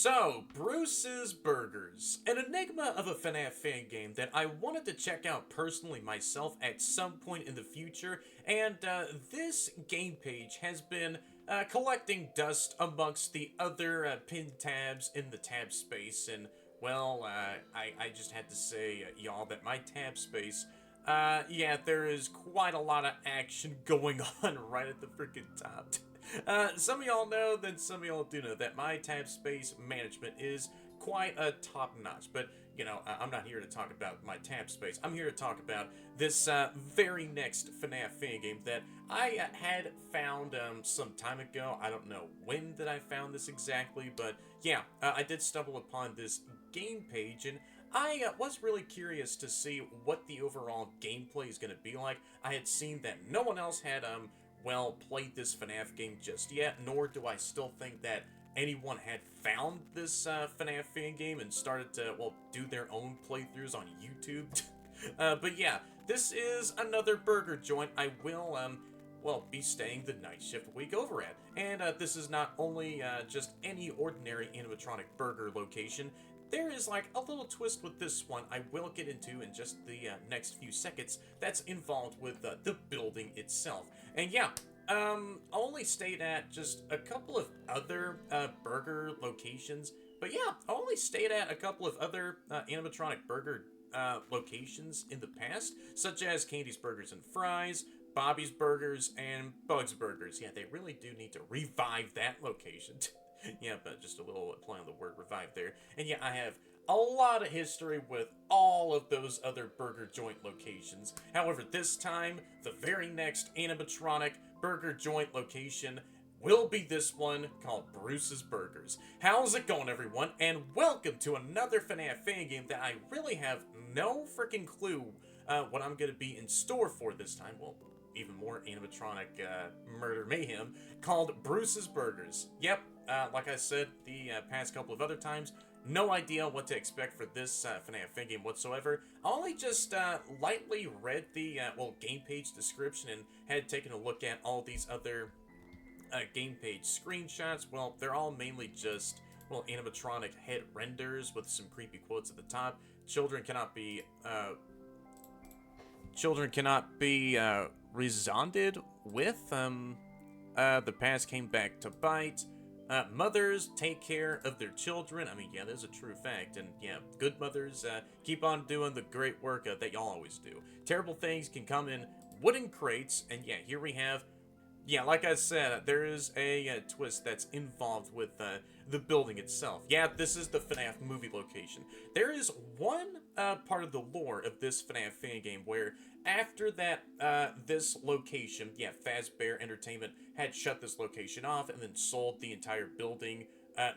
So, Bruce's Burgers, an enigma of a FNAF fan game that I wanted to check out personally myself at some point in the future, and this game page has been collecting dust amongst the other pinned tabs in the tab space, and well, I just had to say, y'all, that my tab space, yeah, there is quite a lot of action going on right at the freaking top. Some of y'all know, then some of y'all do know that my tab space management is quite a top notch. But, you know, I'm not here to talk about my tab space. I'm here to talk about this very next FNAF fan game that I had found some time ago. I don't know when that I found this exactly, but yeah, I did stumble upon this game page, and I was really curious to see what the overall gameplay is going to be like. I had seen that no one else had well, played this FNAF game just yet, nor do I still think that anyone had found this FNAF fan game and started to, well, do their own playthroughs on YouTube. But yeah, this is another burger joint I will, well, be staying the night shift week over at. And this is not only just any ordinary animatronic burger location. There is like a little twist with this one I will get into in just the next few seconds that's involved with the building itself. And yeah, I only stayed at just a couple of other burger locations. But yeah, I only stayed at a couple of other animatronic burger locations in the past, such as Candy's Burgers and Fries, Bobby's Burgers, and Bug's Burgers. Yeah, they really do need to revive that location. Yeah, but just a little play on the word revive there. And yeah, I have a lot of history with all of those other burger joint locations. However, this time, the very next animatronic burger joint location will be this one called Bruce's Burgers. How's it going, everyone? And welcome to another FNAF fan game that I really have no freaking clue what I'm going to be in store for this time. Well, even more animatronic murder mayhem called Bruce's Burgers. Yep, like I said the past couple of other times, no idea what to expect for this FNAF fan game whatsoever. I only just lightly read the well, game page description and had taken a look at all these other game page screenshots. Well, they're all mainly just, well, animatronic head renders with some creepy quotes at the top. Children cannot be resounded with. The past came back to bite. Mothers take care of their children. I mean, yeah, that's a true fact. And yeah, good mothers keep on doing the great work that y'all always do. Terrible things can come in wooden crates. And yeah, here we have, yeah, like I said, there is a twist that's involved with the building itself. Yeah, this is the FNAF movie location. There is one part of the lore of this FNAF fan game where after that, this location, yeah, Fazbear Entertainment had shut this location off and then sold the entire building,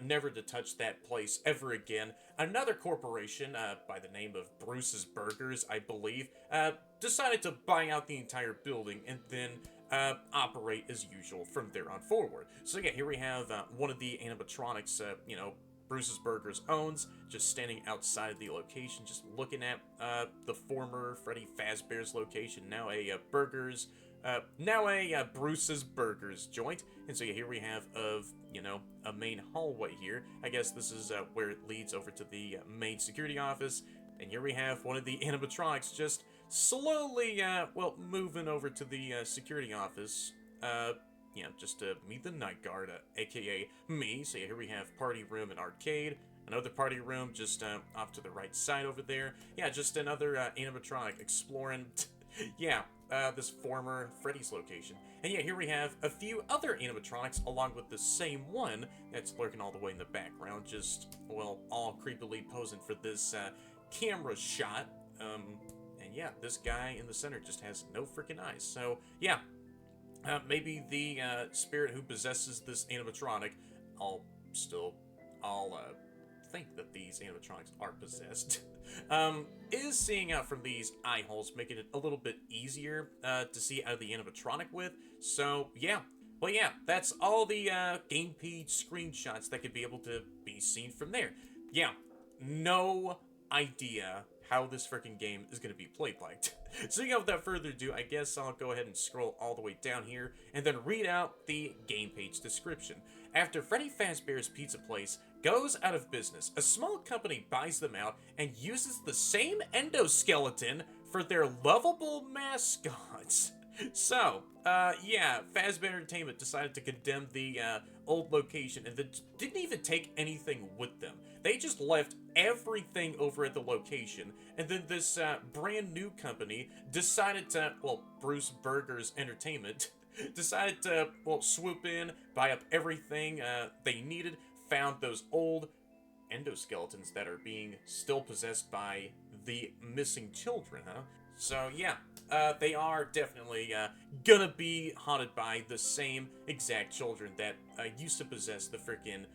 never to touch that place ever again. Another corporation by the name of Bruce's Burgers, I believe, decided to buy out the entire building and then operate as usual from there on forward. So yeah, here we have one of the animatronics, you know, Bruce's Burgers owns, just standing outside of the location, just looking at the former Freddy Fazbear's location, now a Bruce's Burgers joint. And so yeah, here we have you know, a main hallway here. I guess this is where it leads over to the main security office. And here we have one of the animatronics just slowly, well, moving over to the security office. Yeah, just to meet the night guard, aka me. So yeah, here we have party room and arcade. Another party room just off to the right side over there. Yeah, just another animatronic exploring, yeah, this former Freddy's location. And yeah, here we have a few other animatronics along with the same one that's lurking all the way in the background, just, well, all creepily posing for this camera shot. And yeah, this guy in the center just has no freaking eyes. So yeah, maybe the spirit who possesses this animatronic, I'll think that these animatronics are possessed, is seeing out from these eye holes, making it a little bit easier to see out of the animatronic with. So yeah, well yeah, that's all the game page screenshots that could be able to be seen from there. Yeah, no idea how this freaking game is going to be played like. So yeah, without further ado, I guess I'll go ahead and scroll all the way down here and then read out the game page description. After Freddy Fazbear's Pizza Place goes out of business. A small company buys them out and uses the same endoskeleton for their lovable mascots. So, yeah, Fazbear Entertainment decided to condemn the old location and didn't even take anything with them. They just left everything over at the location, and then this brand new company decided to, well, Bruce Burgers Entertainment decided to, well, swoop in, buy up everything they needed, found those old endoskeletons that are being still possessed by the missing children, huh? So, yeah, they are definitely gonna be haunted by the same exact children that used to possess the freaking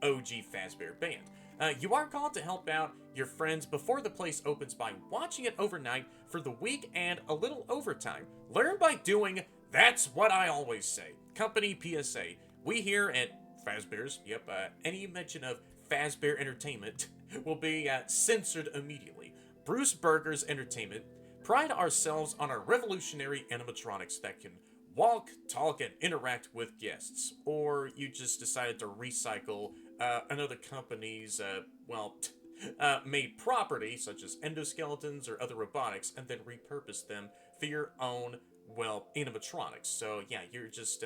OG Fazbear band. You are called to help out your friends before the place opens by watching it overnight for the week and a little overtime. Learn by doing. That's what I always say. Company PSA. We here at Fazbear's, yep, any mention of Fazbear Entertainment will be censored immediately. Bruce Burgers Entertainment pride ourselves on our revolutionary animatronics that can walk, talk, and interact with guests. Or you just decided to recycle another company's, made property, such as endoskeletons or other robotics, and then repurpose them for your own, well, animatronics. So, yeah, you're just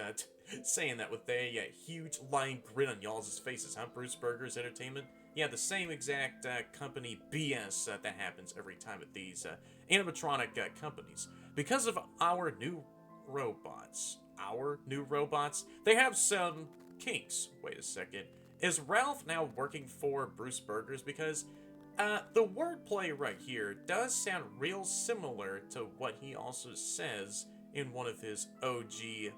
saying that with a huge lying grin on y'all's faces, huh, Bruce Burgers Entertainment? Yeah, the same exact company BS that happens every time at these animatronic companies. Because of our new robots, they have some kinks. Wait a second. Is Ralph now working for Bruce Burgers? Because the wordplay right here does sound real similar to what he also says in one of his OG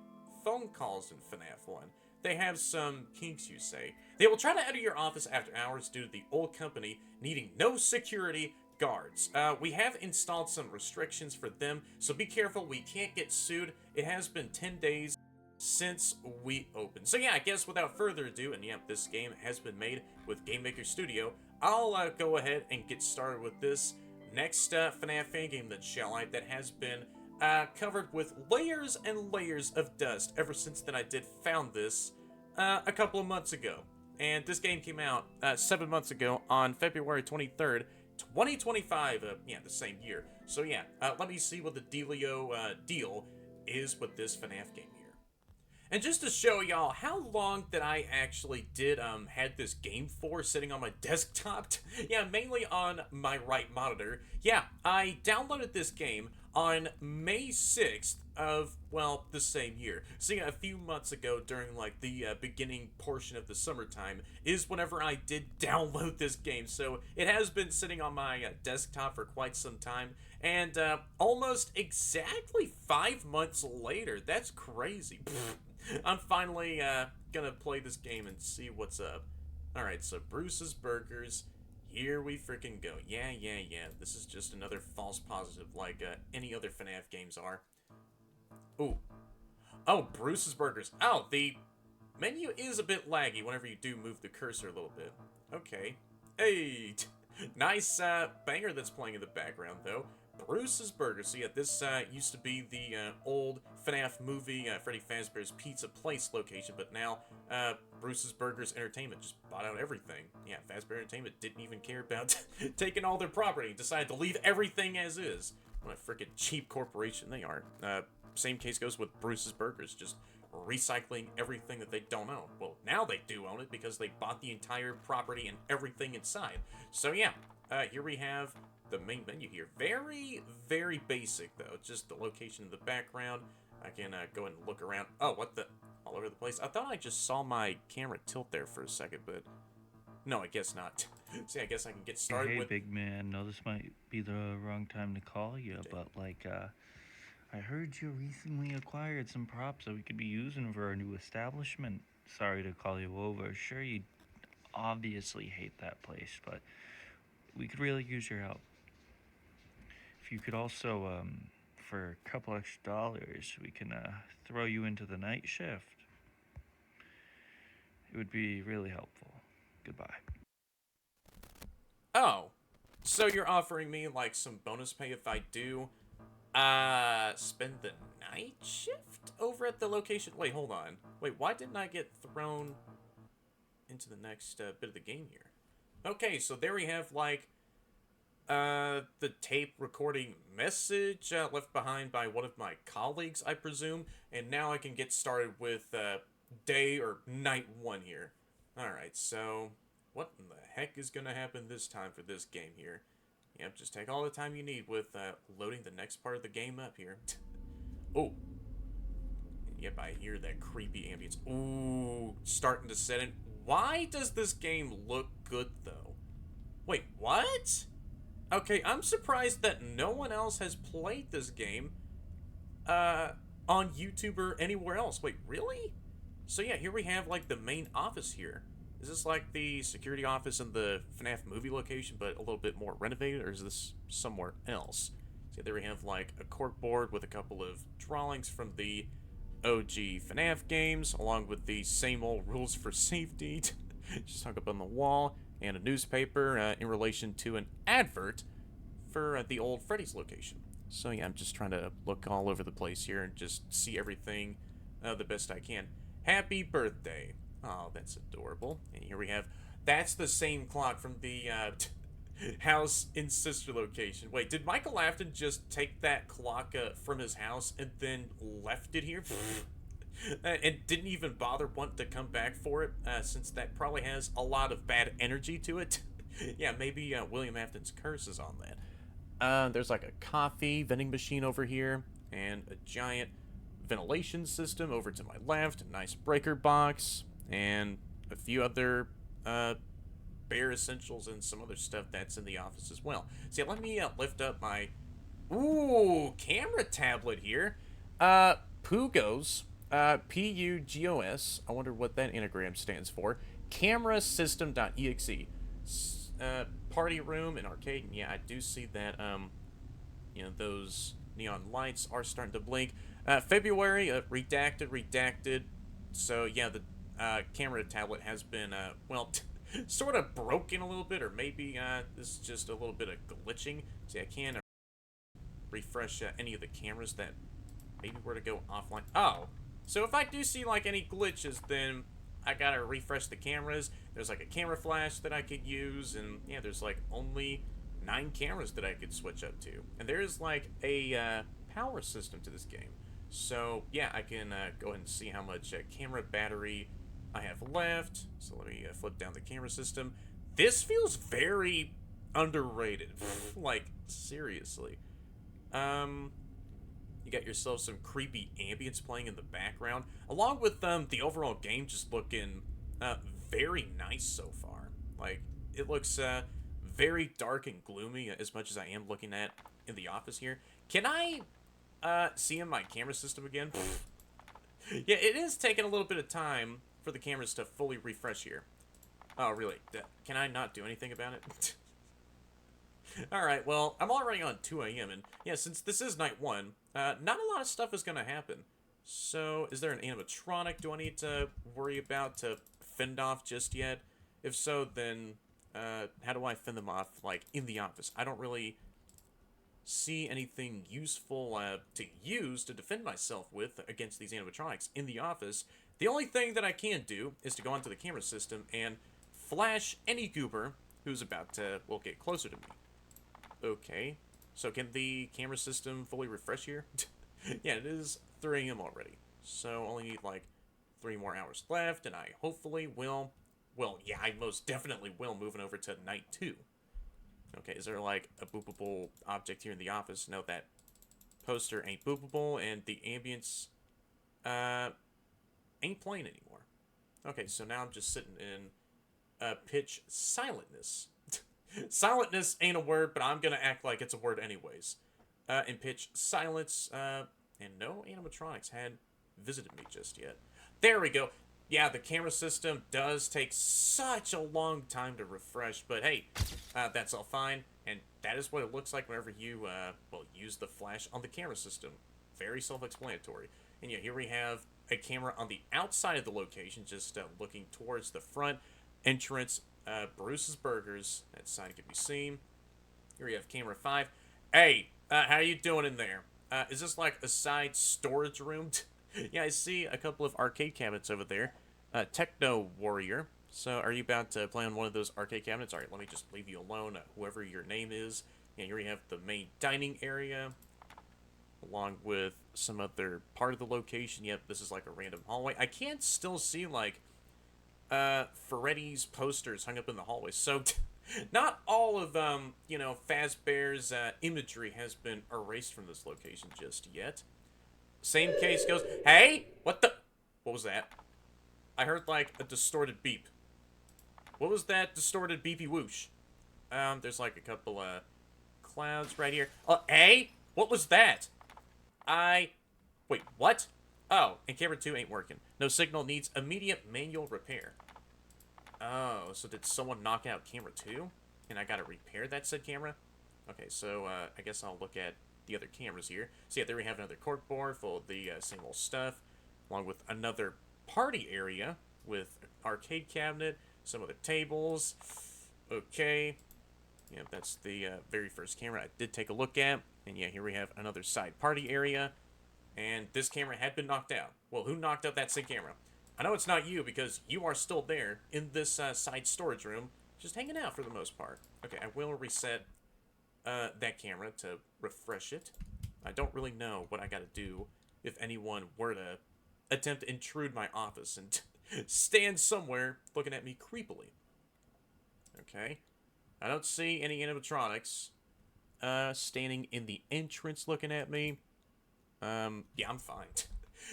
phone calls in FNAF 1. They have some kinks, you say. They will try to enter your office after hours due to the old company needing no security guards. We have installed some restrictions for them, so be careful. We can't get sued. It has been 10 days since we opened. So yeah, I guess without further ado, and yeah, this game has been made with Game Maker Studio, I'll go ahead and get started with this next FNAF Fangame then, shall I, that has been covered with layers and layers of dust ever since then I did found this a couple of months ago. And this game came out 7 months ago on February 23rd, 2025, yeah, the same year. So yeah, let me see what the dealio deal is with this FNAF game here. And just to show y'all how long that I actually did had this game for sitting on my desktop, yeah, mainly on my right monitor. Yeah, I downloaded this game on May 6th of, well, the same year. So yeah, a few months ago during like the beginning portion of the summertime is whenever I did download this game. So it has been sitting on my desktop for quite some time. And almost exactly 5 months later, that's crazy. I'm finally gonna play this game and see what's up. Alright, so Bruce's Burgers. Here we freaking go. Yeah. This is just another false positive like any other FNAF games are. Ooh. Oh, Bruce's Burgers. Oh, the menu is a bit laggy whenever you do move the cursor a little bit. Okay. Hey! Nice banger that's playing in the background, though. Bruce's Burgers. So yeah, this used to be the old FNAF movie, Freddy Fazbear's Pizza Place location, but now Bruce's Burgers Entertainment just bought out everything. Yeah, Fazbear Entertainment didn't even care about taking all their property and decided to leave everything as is. What a freaking cheap corporation they are. Same case goes with Bruce's Burgers, just recycling everything that they don't own. Well, now they do own it because they bought the entire property and everything inside. So yeah, here we have the main menu here. Very, very basic, though. Just the location in the background. I can go and look around. Oh, what the? All over the place. I thought I just saw my camera tilt there for a second, but no, I guess not. See, I guess I can get started Hey, with... big man. No, this might be the wrong time to call you, but I heard you recently acquired some props that we could be using for our new establishment. Sorry to call you over. Sure, you obviously hate that place, but we could really use your help. If you could also, for a couple extra dollars, we can throw you into the night shift. It would be really helpful. Goodbye. Oh, so you're offering me, like, some bonus pay if I do, spend the night shift over at the location? Wait, hold on. Wait, why didn't I get thrown into the next bit of the game here. Okay, so there we have, like, the tape recording message left behind by one of my colleagues, I presume. And now I can get started with day or night 1 here. Alright, so what in the heck is going to happen this time for this game here? Yep, just take all the time you need with loading the next part of the game up here. Oh. Yep, I hear that creepy ambience. Ooh, starting to set in. Why does this game look good, though? Wait, what? Okay, I'm surprised that no one else has played this game on YouTube or anywhere else. Wait, really? So yeah, here we have, like, the main office here. Is this like the security office in the FNAF movie location, but a little bit more renovated, or is this somewhere else? So there we have, like, a corkboard with a couple of drawings from the OG FNAF games, along with the same old rules for safety, just hung up on the wall, and a newspaper in relation to an advert for the old Freddy's location. So yeah, I'm just trying to look all over the place here and just see everything the best I can. Happy birthday. Oh, that's adorable. And here we have, that's the same clock from the house in sister location. Wait, did Michael Afton just take that clock from his house and then left it here? And didn't even bother wanting to come back for it, since that probably has a lot of bad energy to it. Yeah, maybe William Afton's curse is on that. There's like a coffee vending machine over here, and a giant ventilation system over to my left, a nice breaker box, and a few other bare essentials and some other stuff that's in the office as well. So yeah, let me lift up my camera tablet here. Pugos, Pugos. I wonder what that anagram stands for. Camera system.exe. Party room and arcade. And yeah, I do see that. Those neon lights are starting to blink. February, redacted. So yeah, the camera tablet has been sort of broken a little bit, or maybe this is just a little bit of glitching. See, I can refresh any of the cameras that maybe were to go offline. Oh, so if I do see like any glitches, then I gotta refresh the cameras. There's like a camera flash that I could use, and yeah, there's like only 9 cameras that I could switch up to. And there is like a power system to this game. So yeah, I can go ahead and see how much camera battery I have left. So let me flip down the camera system. This feels very underrated. Like, seriously. You got yourself some creepy ambience playing in the background, along with the overall game just looking very nice so far. Like, it looks very dark and gloomy, as much as I am looking at in the office here. Can I see in my camera system again? Yeah, it is taking a little bit of time for the cameras to fully refresh here. Oh, really? Can I not do anything about it? Alright, well, I'm already on 2 a.m. and yeah, since this is night 1, not a lot of stuff is going to happen. So, is there an animatronic do I need to worry about to fend off just yet? If so, then how do I fend them off, like, in the office? I don't really see anything useful to use to defend myself with against these animatronics in the office. The only thing that I can do is to go onto the camera system and flash any goober who's about to, well, get closer to me. Okay, so can the camera system fully refresh here? Yeah, it is 3 a.m. already, so only need like 3 more hours left, and I hopefully will, well, yeah, I most definitely will, moving over to night 2. Okay, is there like a boopable object here in the office? No, that poster ain't boopable, and the ambience ain't playing anymore. Okay, so now I'm just sitting in pitch silentness. Silentness ain't a word, but I'm gonna act like it's a word anyways. In pitch silence, and no animatronics had visited me just yet. There we go. Yeah, the camera system does take such a long time to refresh, but hey, that's all fine, and that is what it looks like whenever you, use the flash on the camera system. Very self-explanatory. And yeah, here we have a camera on the outside of the location, just looking towards the front entrance. Bruce's Burgers, that sign can be seen. Here we have camera 5. Hey, how you doing in there? Is this like a side storage room? Yeah, I see a couple of arcade cabinets over there. Techno Warrior. So, are you about to play on one of those arcade cabinets? Alright, let me just leave you alone, whoever your name is. Yeah, here we have the main dining area, along with some other part of the location. Yep, this is like a random hallway. I can't still see, like, Freddy's posters hung up in the hallway. So, not all of, Fazbear's imagery has been erased from this location just yet. Same case goes, hey! What was that? I heard, like, a distorted beep. What was that distorted beepy whoosh? There's, like, a couple, clouds right here. Hey! What was that? Wait, what? Oh, and camera 2 ain't working. No signal, needs immediate manual repair. Oh, so did someone knock out camera 2? And I gotta repair that said camera? Okay, so, I guess I'll look at the other cameras here. So yeah, there we have another corkboard full of the same old stuff, along with another party area with an arcade cabinet, some other tables. Okay. Yeah, that's the very first camera I did take a look at. And yeah, here we have another side party area. And this camera had been knocked out. Well, who knocked out that said camera? I know it's not you, because you are still there in this side storage room, just hanging out for the most part. Okay, I will reset that camera to refresh it. I don't really know what I gotta do if anyone were to attempt to intrude my office and stand somewhere looking at me creepily. Okay. I don't see any animatronics standing in the entrance looking at me. Yeah, I'm fine.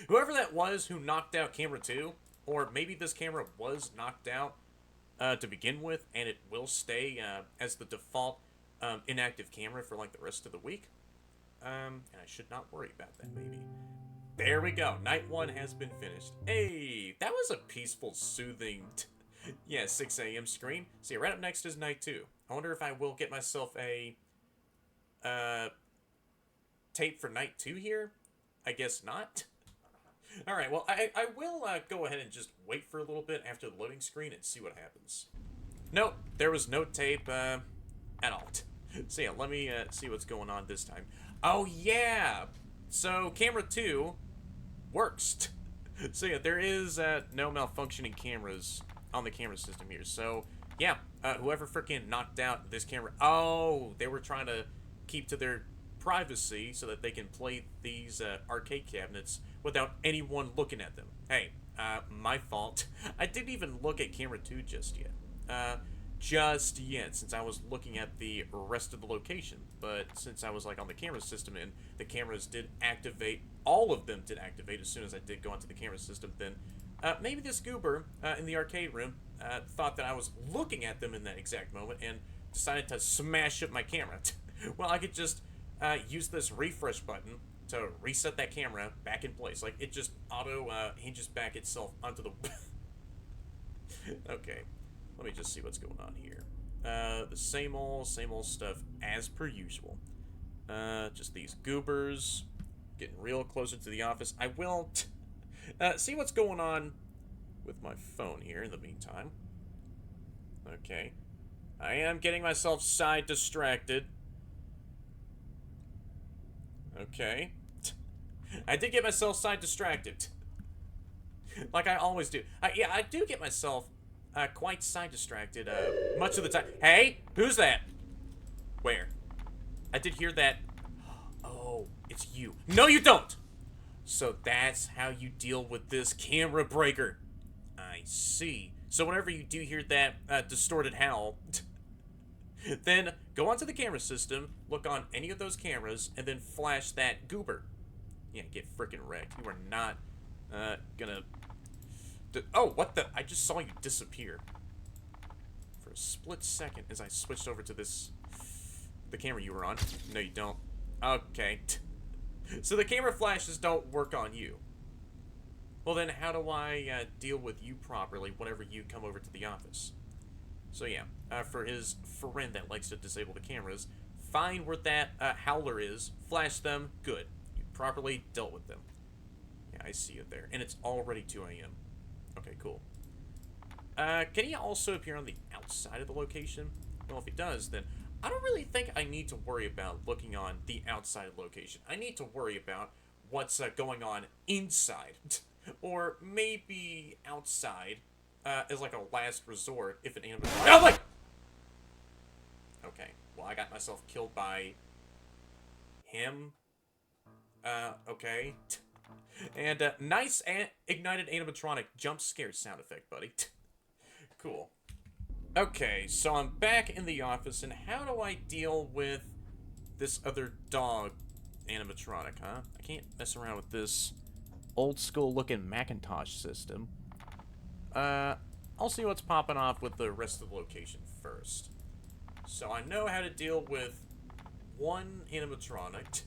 Whoever that was who knocked out camera 2, or maybe this camera was knocked out to begin with, and it will stay as the default inactive camera for like the rest of the week. And I should not worry about that, maybe. There we go. Night 1 has been finished. Hey, that was a peaceful, soothing, 6 a.m. screen. See, right up next is Night 2. I wonder if I will get myself a tape for Night 2 here. I guess not. Alright, well, I will go ahead and just wait for a little bit after the loading screen and see what happens. Nope, there was no tape at all. So yeah, let me see what's going on this time. Oh yeah! So, camera 2 works. So yeah, there is no malfunctioning cameras on the camera system here. So, yeah, whoever freaking knocked out this camera... Oh, they were trying to keep to their privacy so that they can play these arcade cabinets without anyone looking at them. Hey, my fault. I didn't even look at camera 2 just yet. Since I was looking at the rest of the location. But since I was like on the camera system and the cameras did activate, all of them did activate as soon as I did go onto the camera system, then maybe this goober in the arcade room thought that I was looking at them in that exact moment and decided to smash up my camera. Well, I could just use this refresh button to reset that camera back in place. Like, it just auto hinges back itself onto the... Okay, let me just see what's going on here. The same old stuff as per usual. Just these goobers getting real closer to the office. I will see what's going on with my phone here in the meantime. Okay. I am getting myself side distracted. Okay. I did get myself side distracted. Like I always do. Yeah, I do get myself quite side distracted much of the time. Hey, who's that? Where? I did hear that. Oh, it's you. No, you don't! So that's how you deal with this camera breaker. I see. So whenever you do hear that distorted howl, then go onto the camera system, look on any of those cameras, and then flash that goober. Yeah, get frickin' wrecked. You are not gonna... Oh, what the... I just saw you disappear. For a split second as I switched over to this... The camera you were on. No, you don't. Okay. So the camera flashes don't work on you. Well then, how do I deal with you properly whenever you come over to the office? So yeah, for his friend that likes to disable the cameras, find where that howler is, flash them, good. You properly dealt with them. Yeah, I see it there. And it's already 2 a.m. Okay, cool. Can he also appear on the outside of the location? Well, if he does, then I don't really think I need to worry about looking on the outside of the location. I need to worry about what's going on inside. Or maybe outside as like a last resort if an animatronic. Oh my! Okay, well I got myself killed by him. Okay. And nice ignited animatronic jump scare sound effect, buddy. Cool. Okay, so I'm back in the office, and how do I deal with this other dog animatronic, huh? I can't mess around with this old school looking Macintosh system. I'll see what's popping off with the rest of the location first. So I know how to deal with one animatronic.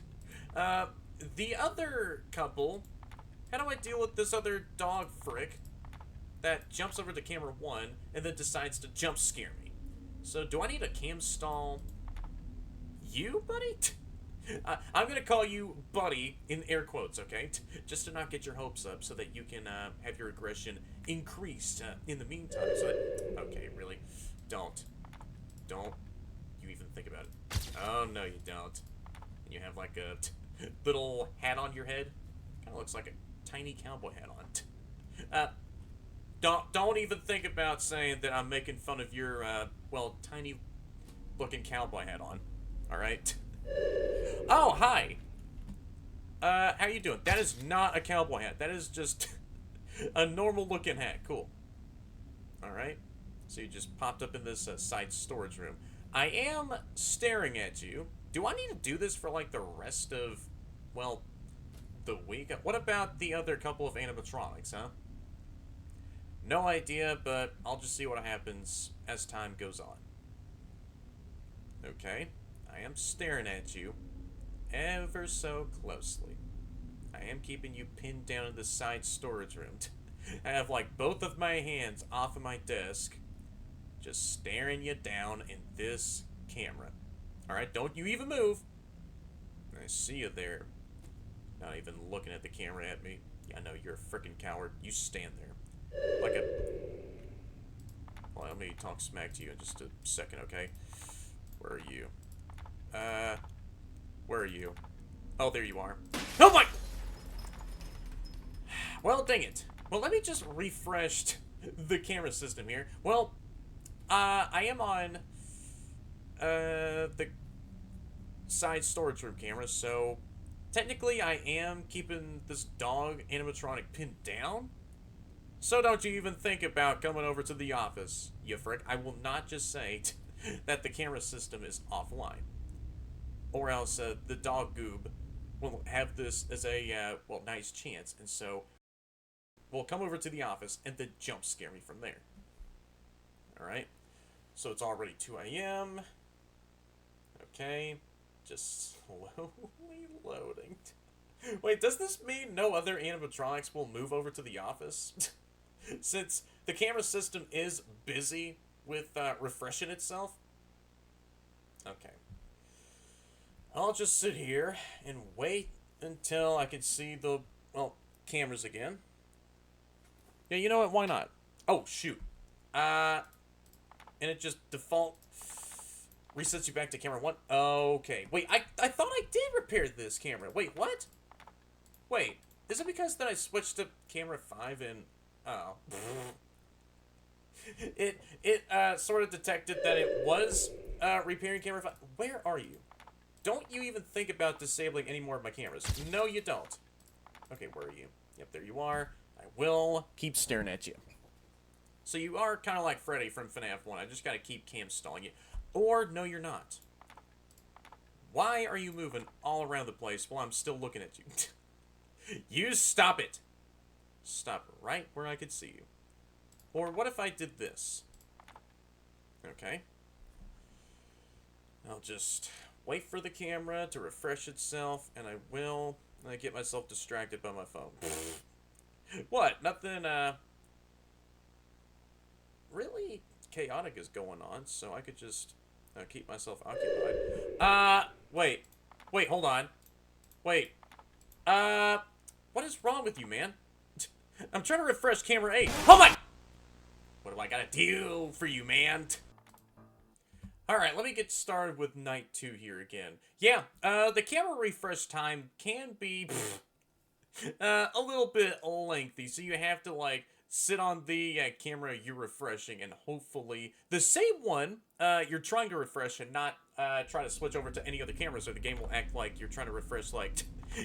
The other couple, how do I deal with this other dog frick that jumps over to camera 1 and then decides to jump scare me? So do I need a cam stall you, buddy? I'm gonna call you buddy in air quotes, okay? Just to not get your hopes up so that you can have your aggression increased in the meantime. So that, okay, really? Don't you even think about it. Oh, no, you don't. And you have like a little hat on your head. Kind of looks like a tiny cowboy hat on. Don't even think about saying that I'm making fun of your, well, tiny looking cowboy hat on. Alright? Oh, hi! How you doing? That is not a cowboy hat. That is just a normal looking hat. Cool. Alright. So you just popped up in this side storage room. I am staring at you. Do I need to do this for, like, the rest of, well, the week? What about the other couple of animatronics, huh? No idea, but I'll just see what happens as time goes on. Okay. I am staring at you ever so closely. I am keeping you pinned down in the side storage room. I have, like, both of my hands off of my desk, just staring you down in this camera. Alright, don't you even move. I see you there. Not even looking at the camera at me. Yeah, I know, you're a freaking coward. You stand there. Like a... Well, let me talk smack to you in just a second, okay? Where are you? Where are you? Oh, there you are. Oh my! Well, dang it. Well, let me just refresh the camera system here. Well, I am on, the side storage room camera, so technically I am keeping this dog animatronic pinned down. So don't you even think about coming over to the office, you frick. I will not just say that the camera system is offline. Or else the dog goob will have this as a, well, nice chance. And so we'll come over to the office and then jump scare me from there. Alright. So it's already 2 a.m. Okay. Just slowly loading. Wait, does this mean no other animatronics will move over to the office? Since the camera system is busy with refreshing itself? Okay. I'll just sit here and wait until I can see the, well, cameras again. Yeah, you know what? Why not? Oh, shoot. And it just default resets you back to camera 1. Okay. Wait, I thought I did repair this camera. Wait, what? Wait, is it because that I switched to camera 5 and... Oh. It sort of detected that it was repairing camera 5. Where are you? Don't you even think about disabling any more of my cameras. No, you don't. Okay, where are you? Yep, there you are. I will keep staring at you. So you are kind of like Freddy from FNAF 1. I just gotta keep cam stalling you. Or, no, you're not. Why are you moving all around the place while I'm still looking at you? You stop it! Stop right where I could see you. Or what if I did this? Okay. I'll just wait for the camera to refresh itself, and I will get myself distracted by my phone. What? Nothing, really chaotic is going on, so I could just keep myself occupied. Wait. Wait, hold on. Wait. What is wrong with you, man? I'm trying to refresh camera 8. Oh my! What do I gotta do for you, man? Alright, let me get started with night 2 here again. Yeah, the camera refresh time can be a little bit lengthy, so you have to, like, sit on the camera you're refreshing, and hopefully the same one you're trying to refresh, and not try to switch over to any other camera, so the game will act like you're trying to refresh like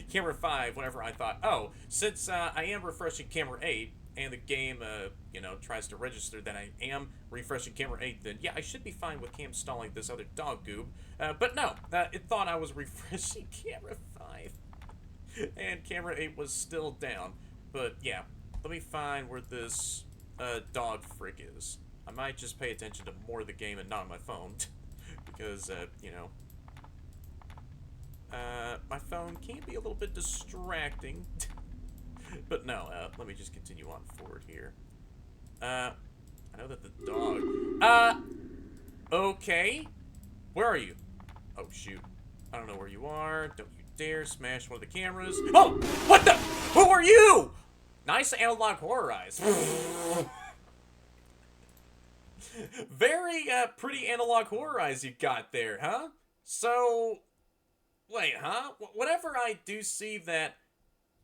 camera 5. Whenever I thought, oh, since I am refreshing camera 8, and the game tries to register that I am refreshing camera 8, then yeah, I should be fine with cam stalling this other dog goob. But no, it thought I was refreshing camera 5, and camera 8 was still down. But yeah, let me find where this dog frick is. I might just pay attention to more of the game and not on my phone. Because, my phone can be a little bit distracting. But no, let me just continue on forward here. I know that the dog... okay. Where are you? Oh, shoot. I don't know where you are. Don't you dare smash one of the cameras. Oh! What the? Who are you? Nice analog horror eyes. Very, pretty analog horror eyes you got there, huh? So... wait, huh? Whenever I do see that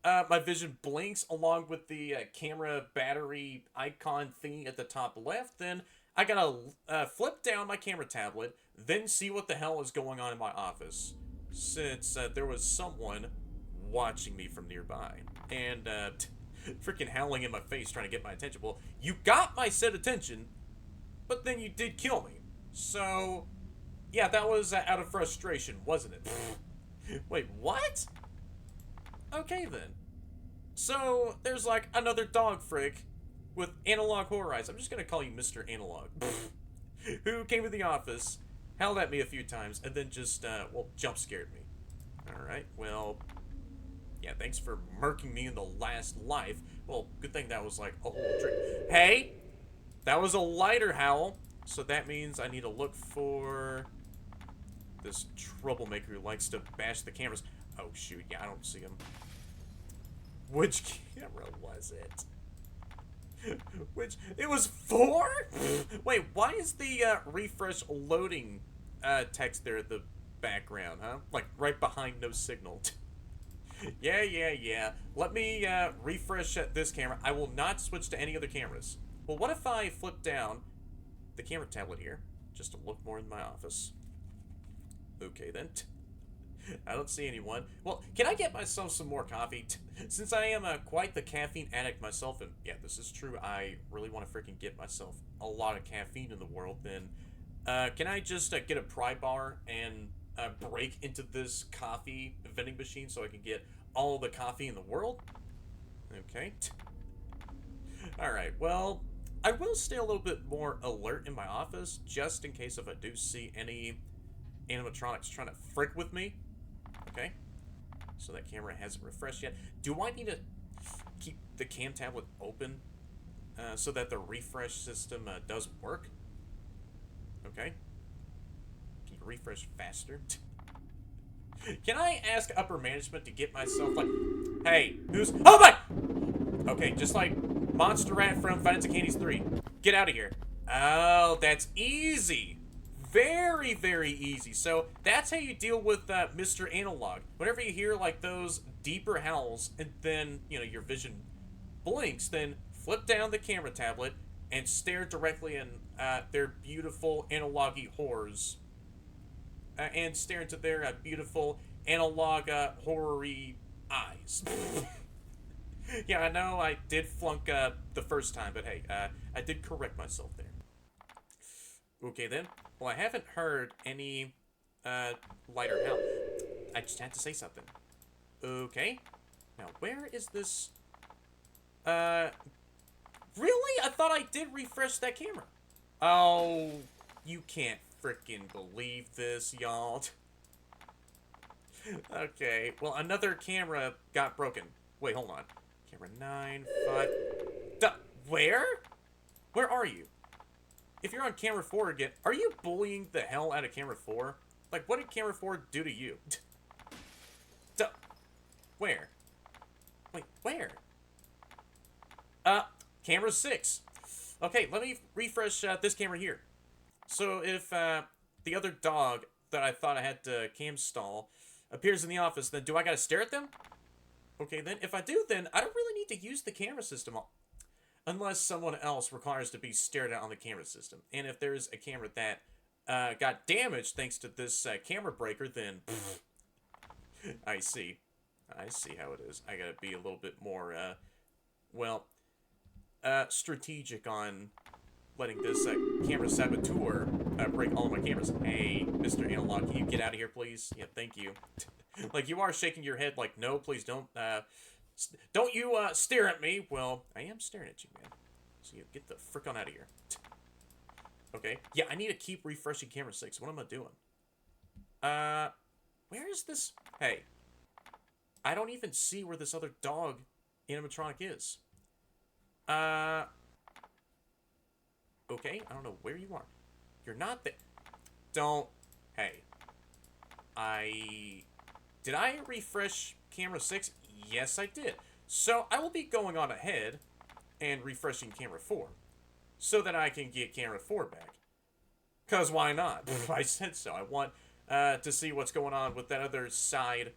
my vision blinks along with the camera battery icon thingy at the top left, then I gotta flip down my camera tablet, then see what the hell is going on in my office. Since there was someone watching me from nearby, and freaking howling in my face trying to get my attention. Well, you got my said attention, but then you did kill me. So, yeah, that was out of frustration, wasn't it? Wait, what? Okay, then. So, there's like another dog frick with analog horror eyes. I'm just gonna call you Mr. Analog. Who came to the office, howled at me a few times, and then just, well, jump scared me. Alright, well, yeah, thanks for murking me in the last life. Well, good thing that was like a whole drink. Hey! That was a lighter howl, so that means I need to look for this troublemaker who likes to bash the cameras. Oh, shoot, yeah, I don't see him. Which camera was it? It was 4? Wait, why is the refresh loading text there at the background, huh? Like right behind no signal. Yeah. Let me refresh this camera. I will not switch to any other cameras. Well, what if I flip down the camera tablet here, just to look more in my office? Okay, then. I don't see anyone. Well, can I get myself some more coffee? Since I am quite the caffeine addict myself, and yeah, this is true, I really want to freaking get myself a lot of caffeine in the world, then can I just get a pry bar and break into this coffee vending machine so I can get all the coffee in the world? Okay. Alright, well, I will stay a little bit more alert in my office, just in case if I do see any animatronics trying to frick with me. Okay, so that camera hasn't refreshed yet. Do I need to keep the cam tablet open so that the refresh system does work? Okay. Can you refresh faster? Can I ask upper management to get myself like... Hey, who's... Oh my... Okay, just like Monster Rat from Five Nights at Candy's 3. Get out of here. Oh, that's easy. Very, very easy. So that's how you deal with Mr. Analog. Whenever you hear like those deeper howls and then, your vision blinks, then flip down the camera tablet and stare directly in their beautiful analog-y horrors. And stare into their beautiful analog horror-y eyes. Yeah, I know I did flunk the first time, but hey, I did correct myself there. Okay, then. Well, I haven't heard any lighter howl. I just had to say something. Okay. Now, where is this... Really? I thought I did refresh that camera. Oh, you can't frickin' believe this, y'all. Okay, well, another camera got broken. Wait, hold on. Camera 9, 5... Where? Where are you? If you're on camera 4 again, are you bullying the hell out of camera 4? Like, what did camera 4 do to you? Where? Wait, where? Camera 6. Okay, let me refresh this camera here. So if the other dog that I thought I had to cam stall appears in the office, then do I gotta stare at them? Okay, then if I do, then I don't really need to use the camera system. unless someone else requires to be stared at on the camera system. And if there's a camera that got damaged thanks to this camera breaker, then I see. I see how it is. I gotta be a little bit more, well, strategic on letting this camera saboteur break all of my cameras. Hey, Mr. Analog, can you get out of here, please? Yeah, thank you. Like, you are shaking your head like, no, please don't you stare at me. Well, I am staring at you, man. So you get the frick on out of here. Okay. Yeah, I need to keep refreshing camera 6. What am I doing? Where is this? Hey. I don't even see where this other dog animatronic is. Okay, I don't know where you are. You're not there. Don't. Hey. Did I refresh camera 6? Yes, I did. So I will be going on ahead and refreshing camera 4 so that I can get camera 4 back. Because why not? I said so. I want to see what's going on with that other side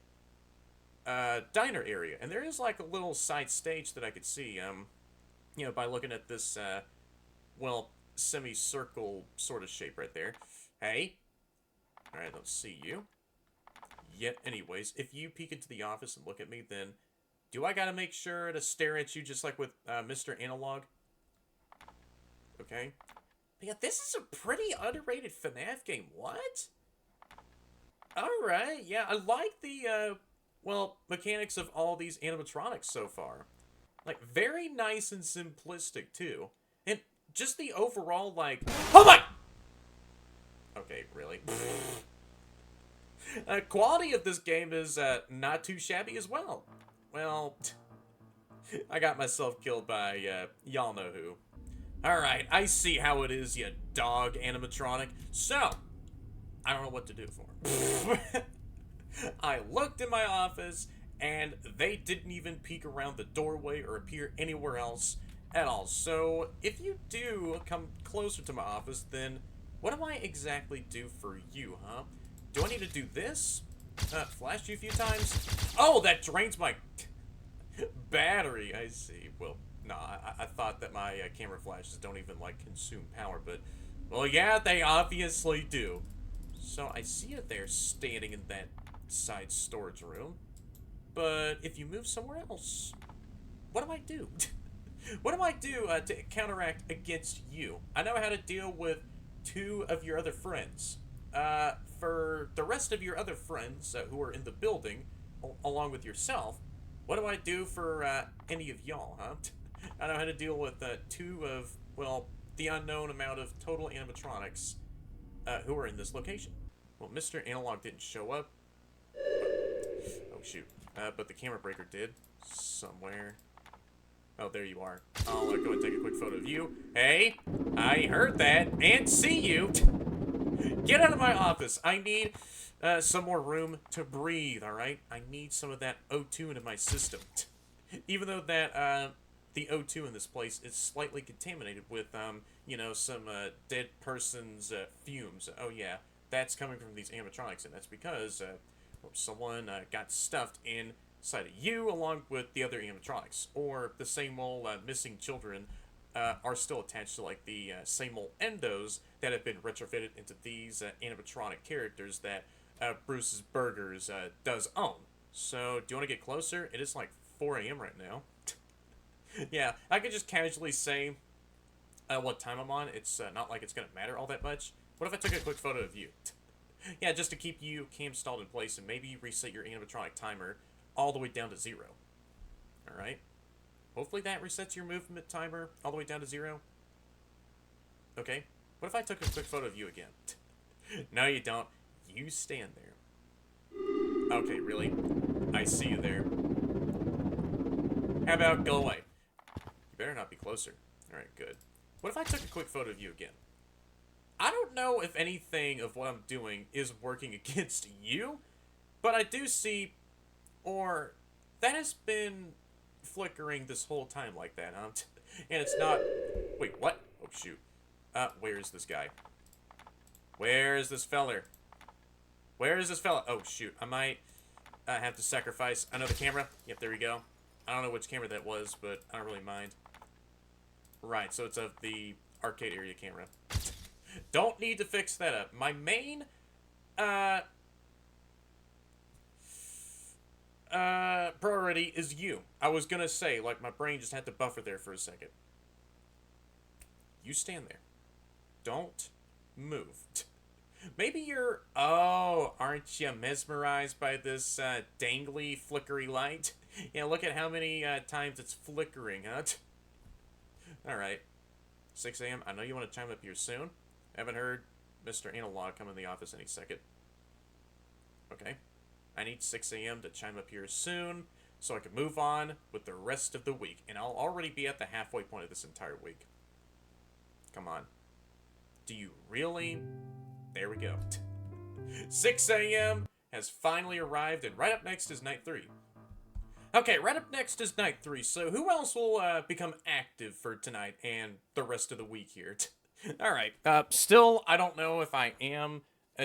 diner area. And there is like a little side stage that I could see, you know, by looking at this, well, semicircle sort of shape right there. Hey. Alright, let's see you. Yet, anyways, if you peek into the office and look at me, then do I gotta make sure to stare at you just like with Mr. Analog? Okay. But yeah, this is a pretty underrated FNAF game. What? Alright, yeah, I like the, well, mechanics of all these animatronics so far. Like, very nice and simplistic, too. And just the overall, like... Oh my... Okay, really? Quality of this game is not too shabby as well. Well, I got myself killed by y'all know who. Alright, I see how it is, you dog animatronic. So, I don't know what to do for him. I looked in my office, and they didn't even peek around the doorway or appear anywhere else at all. So, if you do come closer to my office, then what do I exactly do for you, huh? Do I need to do this? Flash you a few times? Oh, that drains my battery, I see. Well, no, I thought that my camera flashes don't even, like, consume power, but... Well, yeah, they obviously do. So, I see it there standing in that side storage room. But if you move somewhere else, what do I do? What do I do to counteract against you? I know how to deal with 2 of your other friends. For the rest of your other friends who are in the building, along with yourself, what do I do for any of y'all, huh? I know how to deal with 2 of, well, the unknown amount of total animatronics who are in this location. Well, Mr. Analog didn't show up. Oh, shoot. But the camera breaker did. Somewhere. Oh, there you are. I'll go and take a quick photo of you. Hey, I heard that and see you. Get out of my office. I need some more room to breathe, alright? I need some of that O2 into my system. Even though that the O2 in this place is slightly contaminated with, you know, some dead person's fumes. Oh, yeah. That's coming from these animatronics, and that's because someone got stuffed inside of you along with the other animatronics. Or the same old missing children are still attached to, like, the same old endos that have been retrofitted into these animatronic characters that Bruce's Burgers does own. So, do you want to get closer? It is like 4 a.m. right now. Yeah, I could just casually say what time I'm on. It's not like it's going to matter all that much. What if I took a quick photo of you? Yeah, just to keep you cam stalled in place and maybe reset your animatronic timer all the way down to 0. Alright? Hopefully that resets your movement timer all the way down to 0. Okay. What if I took a quick photo of you again? No, you don't. You stand there. Okay, really? I see you there. How about go away? You better not be closer. Alright, good. What if I took a quick photo of you again? I don't know if anything of what I'm doing is working against you, but I do see, or that has been flickering this whole time like that, huh? And it's not... Wait, what? Oh, shoot. Where is this guy? Where is this feller? Where is this fella? Oh, shoot. I might have to sacrifice another camera. Yep, there we go. I don't know which camera that was, but I don't really mind. Right, so it's of the arcade area camera. Don't need to fix that up. My main, priority is you. I was gonna say, like, my brain just had to buffer there for a second. You stand there. Don't move. Maybe you're... Oh, aren't you mesmerized by this, dangly, flickery light? Yeah, look at how many, times it's flickering, huh? Alright. 6 a.m. I know you want to chime up here soon. Haven't heard Mr. Analog come in the office any second. Okay. I need 6 a.m. to chime up here soon, so I can move on with the rest of the week. And I'll already be at the halfway point of this entire week. Come on. Do you really? There we go. 6 a.m. has finally arrived, and right up next is night 3. Okay, right up next is night 3, so who else will become active for tonight and the rest of the week here? Alright, still, I don't know if I am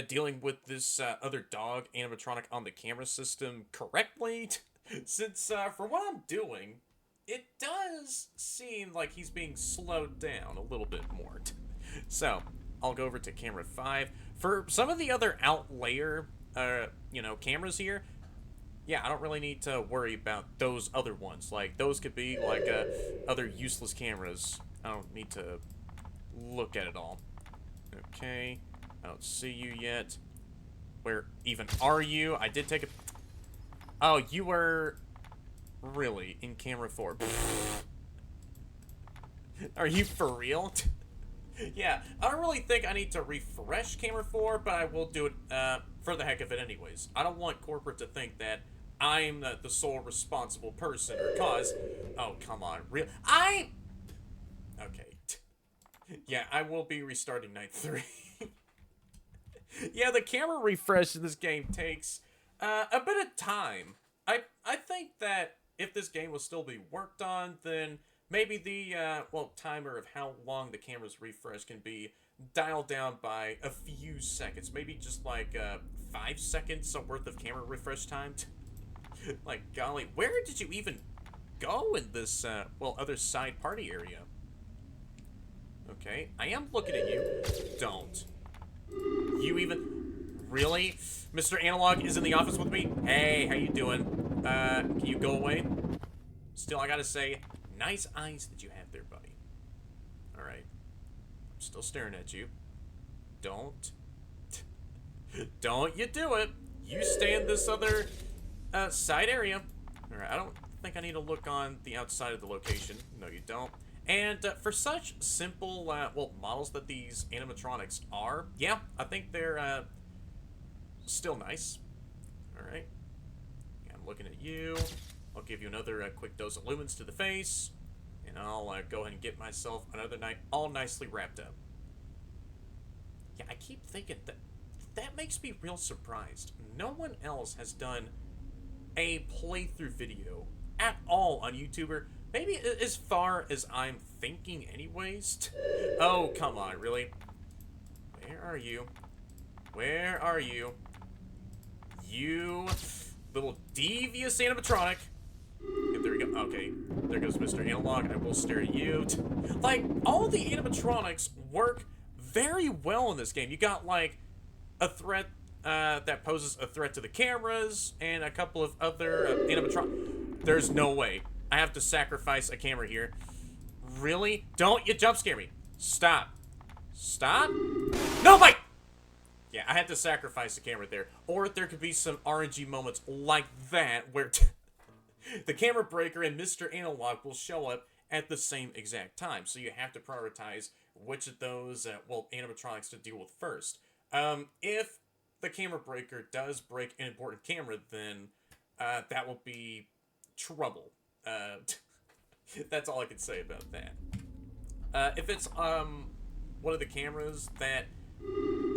dealing with this other dog animatronic on the camera system correctly, since for what I'm doing, it does seem like he's being slowed down a little bit more. So, I'll go over to camera 5. For some of the other outlayer, cameras here, yeah, I don't really need to worry about those other ones. Like, those could be, like, other useless cameras. I don't need to look at it all. Okay. I don't see you yet. Where even are you? I did take a... Oh, you were... Really? In camera 4. Are you for real? Yeah, I don't really think I need to refresh camera 4, but I will do it for the heck of it anyways. I don't want corporate to think that I'm the sole responsible person or cause. Oh, come on. Okay. Yeah, I will be restarting night 3. Yeah, the camera refresh in this game takes a bit of time. I think that if this game will still be worked on, then maybe the, timer of how long the camera's refresh can be dialed down by a few seconds. Maybe just like 5 seconds worth of camera refresh time. Like, golly, where did you even go in this, other side party area? Okay, I am looking at you. Don't. You even... Really? Mr. Analog is in the office with me? Hey, how you doing? Can you go away? Still, I gotta say, nice eyes that you have there, buddy. Alright. I'm still staring at you. Don't. Don't you do it! You stay in this other, side area. Alright, I don't think I need to look on the outside of the location. No, you don't. And for such simple, models that these animatronics are, yeah, I think they're, still nice. Alright. Yeah, I'm looking at you. I'll give you another quick dose of lumens to the face. And I'll go ahead and get myself another night all nicely wrapped up. Yeah, I keep thinking that makes me real surprised. No one else has done a playthrough video at all on YouTuber. Maybe as far as I'm thinking anyways. Oh, come on, really? Where are you? Where are you? You little devious animatronic. Yep, there we go. Okay, there goes Mr. Analog. I will stare at you. Like, all the animatronics work very well in this game. You got, like, a threat that poses a threat to the cameras, and a couple of other animatronics. There's no way. I have to sacrifice a camera here. Really? Don't you jump scare me. Stop. Stop. No, Mike! Yeah, I had to sacrifice the camera there. Or there could be some RNG moments like that where the camera breaker and Mr. Analog will show up at the same exact time. So you have to prioritize which of those, animatronics to deal with first. If the camera breaker does break an important camera, then that will be trouble. That's all I can say about that. If it's one of the cameras that...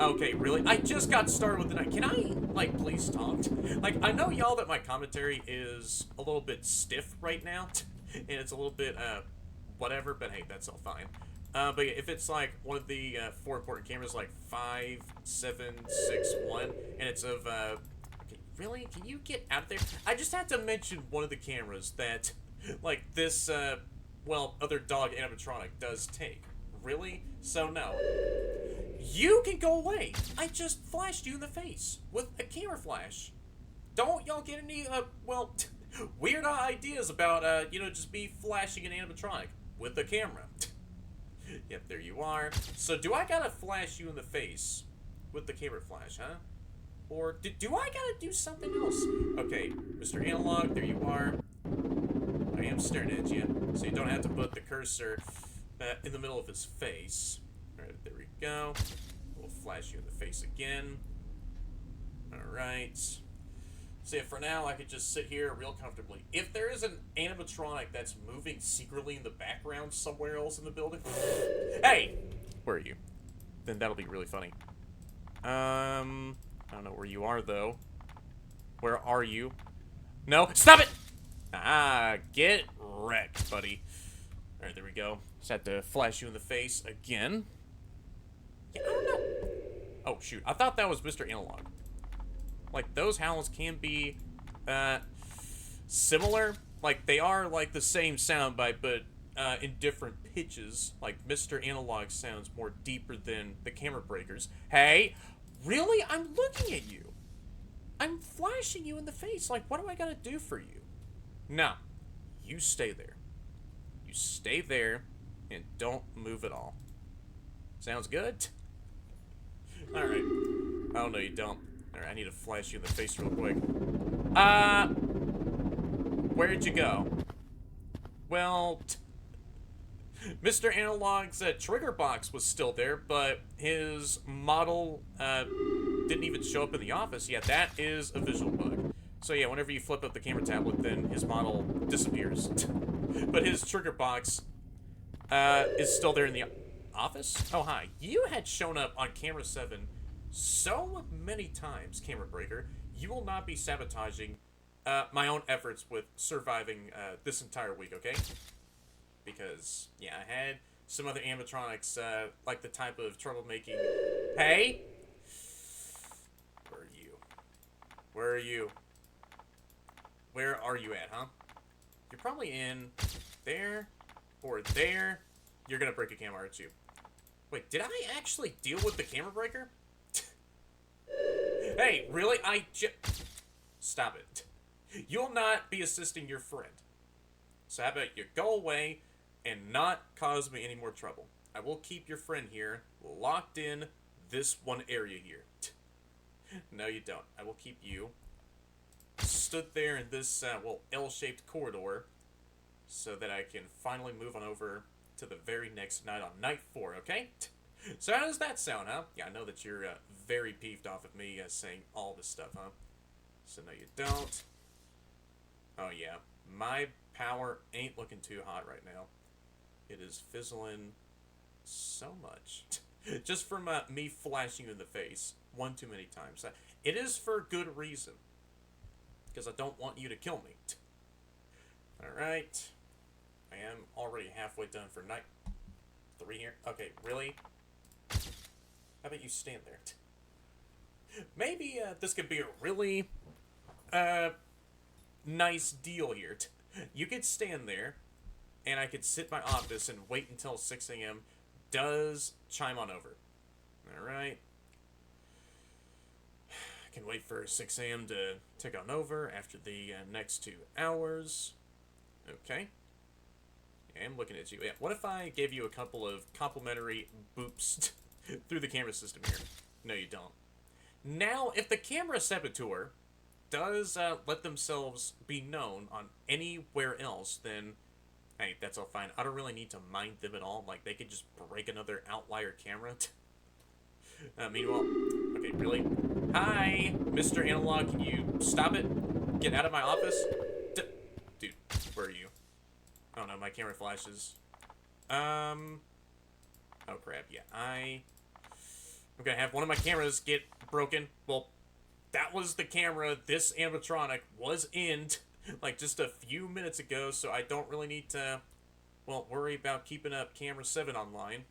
Okay, really? I just got started with the night. Can I, like, please talk? Like, I know, y'all, that my commentary is a little bit stiff right now, and it's a little bit, whatever, but hey, that's all fine. But yeah, if it's, like, one of the, 4 important cameras, like 5, 7, 6, 1, and it's of, okay, really? Can you get out of there? I just had to mention one of the cameras that, like, this, well, other dog animatronic does take. Really? So no. You can go away! I just flashed you in the face with a camera flash. Don't y'all get any, well, weird ideas about, just me flashing an animatronic with a camera. Yep, there you are. So do I gotta flash you in the face with the camera flash, huh? Or do I gotta do something else? Okay, Mr. Analog, there you are. I am staring at you, so you don't have to put the cursor in the middle of his face. Alright, there we go. We'll flash you in the face again. Alright. So yeah, for now, I could just sit here real comfortably. If there is an animatronic that's moving secretly in the background somewhere else in the building... Hey! Where are you? Then that'll be really funny. I don't know where you are, though. Where are you? No, stop it! Ah, get wrecked, buddy. Alright, there we go. Just had to flash you in the face again. Yeah, I don't know. Oh, shoot. I thought that was Mr. Analog. Like, those howls can be, similar. Like, they are, like, the same soundbite, but, in different pitches. Like, Mr. Analog sounds more deeper than the camera breakers. Hey! Really? I'm looking at you! I'm flashing you in the face. Like, what do I gotta do for you? No. You stay there. You stay there, and don't move at all. Sounds good? Alright. Oh, no, you don't. Alright, I need to flash you in the face real quick. Where'd you go? Well, Mr. Analog's trigger box was still there, but his model didn't even show up in the office. Yeah, that is a visual bug. So yeah, whenever you flip up the camera tablet, then his model disappears. But his trigger box is still there in the office. Oh, hi. You had shown up on camera 7 so many times, camera breaker. You will not be sabotaging my own efforts with surviving this entire week, okay? Because, yeah, I had some other animatronics, like the type of troublemaking... Hey! Where are you? Where are you? Where are you at, huh? You're probably in there or there. You're gonna break a camera, aren't you? Wait, did I actually deal with the camera breaker? Hey, really? Stop it. You'll not be assisting your friend. So how about you go away and not cause me any more trouble. I will keep your friend here locked in this one area here. No, you don't. I will keep you stood there in this, well, L-shaped corridor so that I can finally move on over to the very next night on night 4, okay? So how does that sound, huh? Yeah, I know that you're very peeved off of me saying all this stuff, huh? So no, you don't. Oh, yeah. My power ain't looking too hot right now. It is fizzling so much. Just from me flashing you in the face one too many times. It is for good reason. Because I don't want you to kill me. Alright. I am already halfway done for night 3 here. Okay, really? How about you stand there? Maybe this could be a really nice deal here. You could stand there, and I could sit in my office and wait until 6 a.m. does chime on over. Alright. I can wait for 6 a.m. to tick on over after the next 2 hours. Okay. I'm looking at you. Yeah, what if I gave you a couple of complimentary boops through the camera system here? No, you don't. Now, if the camera saboteur does let themselves be known on anywhere else, then, hey, that's all fine. I don't really need to mind them at all. Like, they could just break another outlier camera. Meanwhile, okay, really? Hi, Mr. Analog, can you stop it? Get out of my office? Dude, where are you? Oh no, my camera flashes. Oh crap, yeah, I'm gonna have one of my cameras get broken. Well, that was the camera this animatronic was in, like, just a few minutes ago, so I don't really need to, well, worry about keeping up camera 7 online.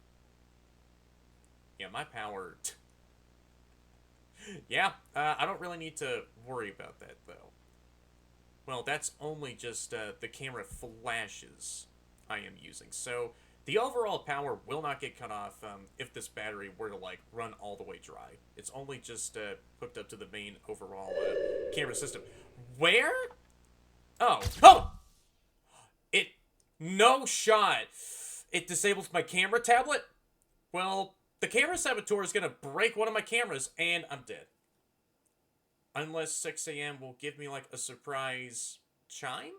Yeah, my power... yeah, I don't really need to worry about that, though. Well, that's only just, the camera flashes. I am using. So the overall power will not get cut off if this battery were to like run all the way dry. It's only just hooked up to the main overall camera system. Where? Oh, oh! It, no shot. It disables my camera tablet? Well, the camera saboteur is gonna break one of my cameras and I'm dead. Unless 6 a.m. will give me like a surprise chime?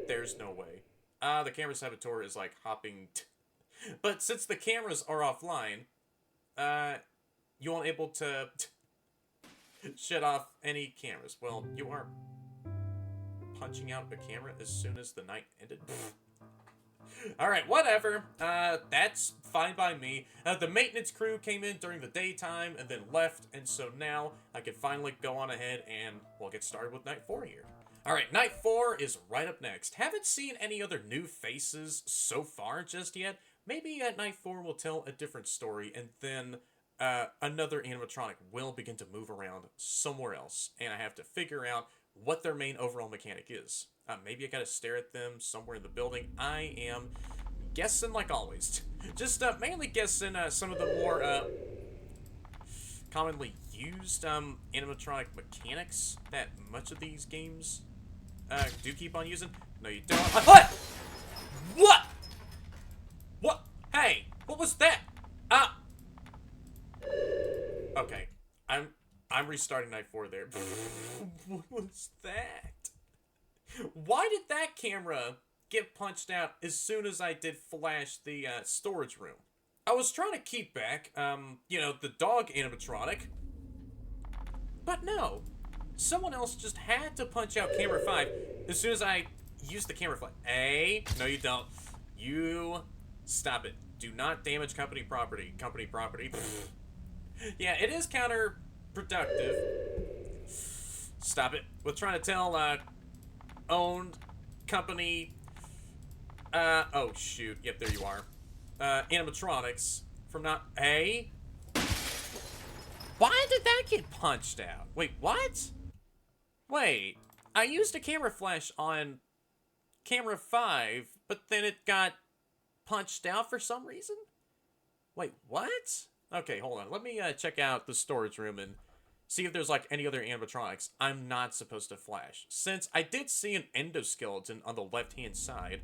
There's no way. The camera saboteur is like hopping. But since the cameras are offline, you aren't able to shut off any cameras. Well, you are punching out a camera as soon as the night ended. Alright, whatever. That's fine by me. The maintenance crew came in during the daytime and then left, and so now I can finally go on ahead and we'll get started with Night 4 here. Alright, Night 4 is right up next. Haven't seen any other new faces so far just yet. Maybe Night 4 will tell a different story, and then another animatronic will begin to move around somewhere else, and I have to figure out what their main overall mechanic is. Maybe I gotta stare at them somewhere in the building. I am guessing like always. Just mainly guessing some of the more commonly used animatronic mechanics that much of these games do keep on using. No, you don't. What? What? What? Hey, what was that? Okay, I'm restarting Night 4 there. What was that? Why did that camera get punched out as soon as I did flash the storage room? I was trying to keep back, you know, the dog animatronic. But no. Someone else just had to punch out camera 5 as soon as I used the camera flash. Hey, no you don't. You stop it. Do not damage company property. Company property. Yeah, it is counterproductive. Stop it. We're trying to tell, owned company, oh shoot, yep, there you are. Animatronics from not, hey? Why did that get punched out? Wait, what? Wait, I used a camera flash on camera 5, but then it got punched out for some reason? Wait, what? Okay, hold on. Let me check out the storage room and see if there's like any other animatronics I'm not supposed to flash. Since I did see an endoskeleton on the left-hand side.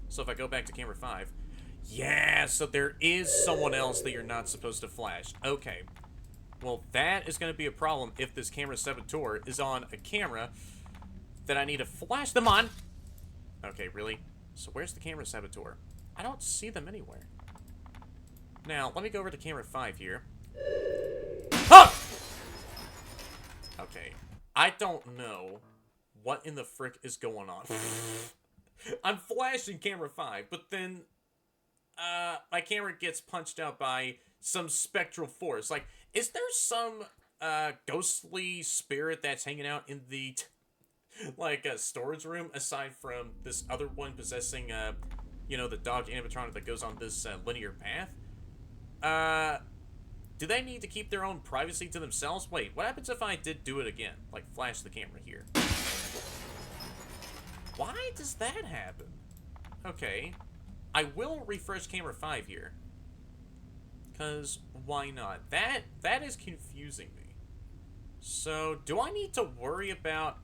So if I go back to camera 5. Yeah, so there is someone else that you're not supposed to flash. Okay. Well, that is going to be a problem if this camera saboteur is on a camera that I need to flash them on. Okay, really? So where's the camera saboteur? I don't see them anywhere. Now, let me go over to camera 5 here. Oh! Okay. I don't know what in the frick is going on. I'm flashing camera 5, but then my camera gets punched out by some spectral force. Like, is there some ghostly spirit that's hanging out in the like a storage room aside from this other one possessing you know, the dog animatronic that goes on this linear path? Do they need to keep their own privacy to themselves? Wait, what happens if I did do it again? Like, flash the camera here. Why does that happen? Okay. I will refresh camera 5 here. Because, why not? That is confusing me. So, do I need to worry about,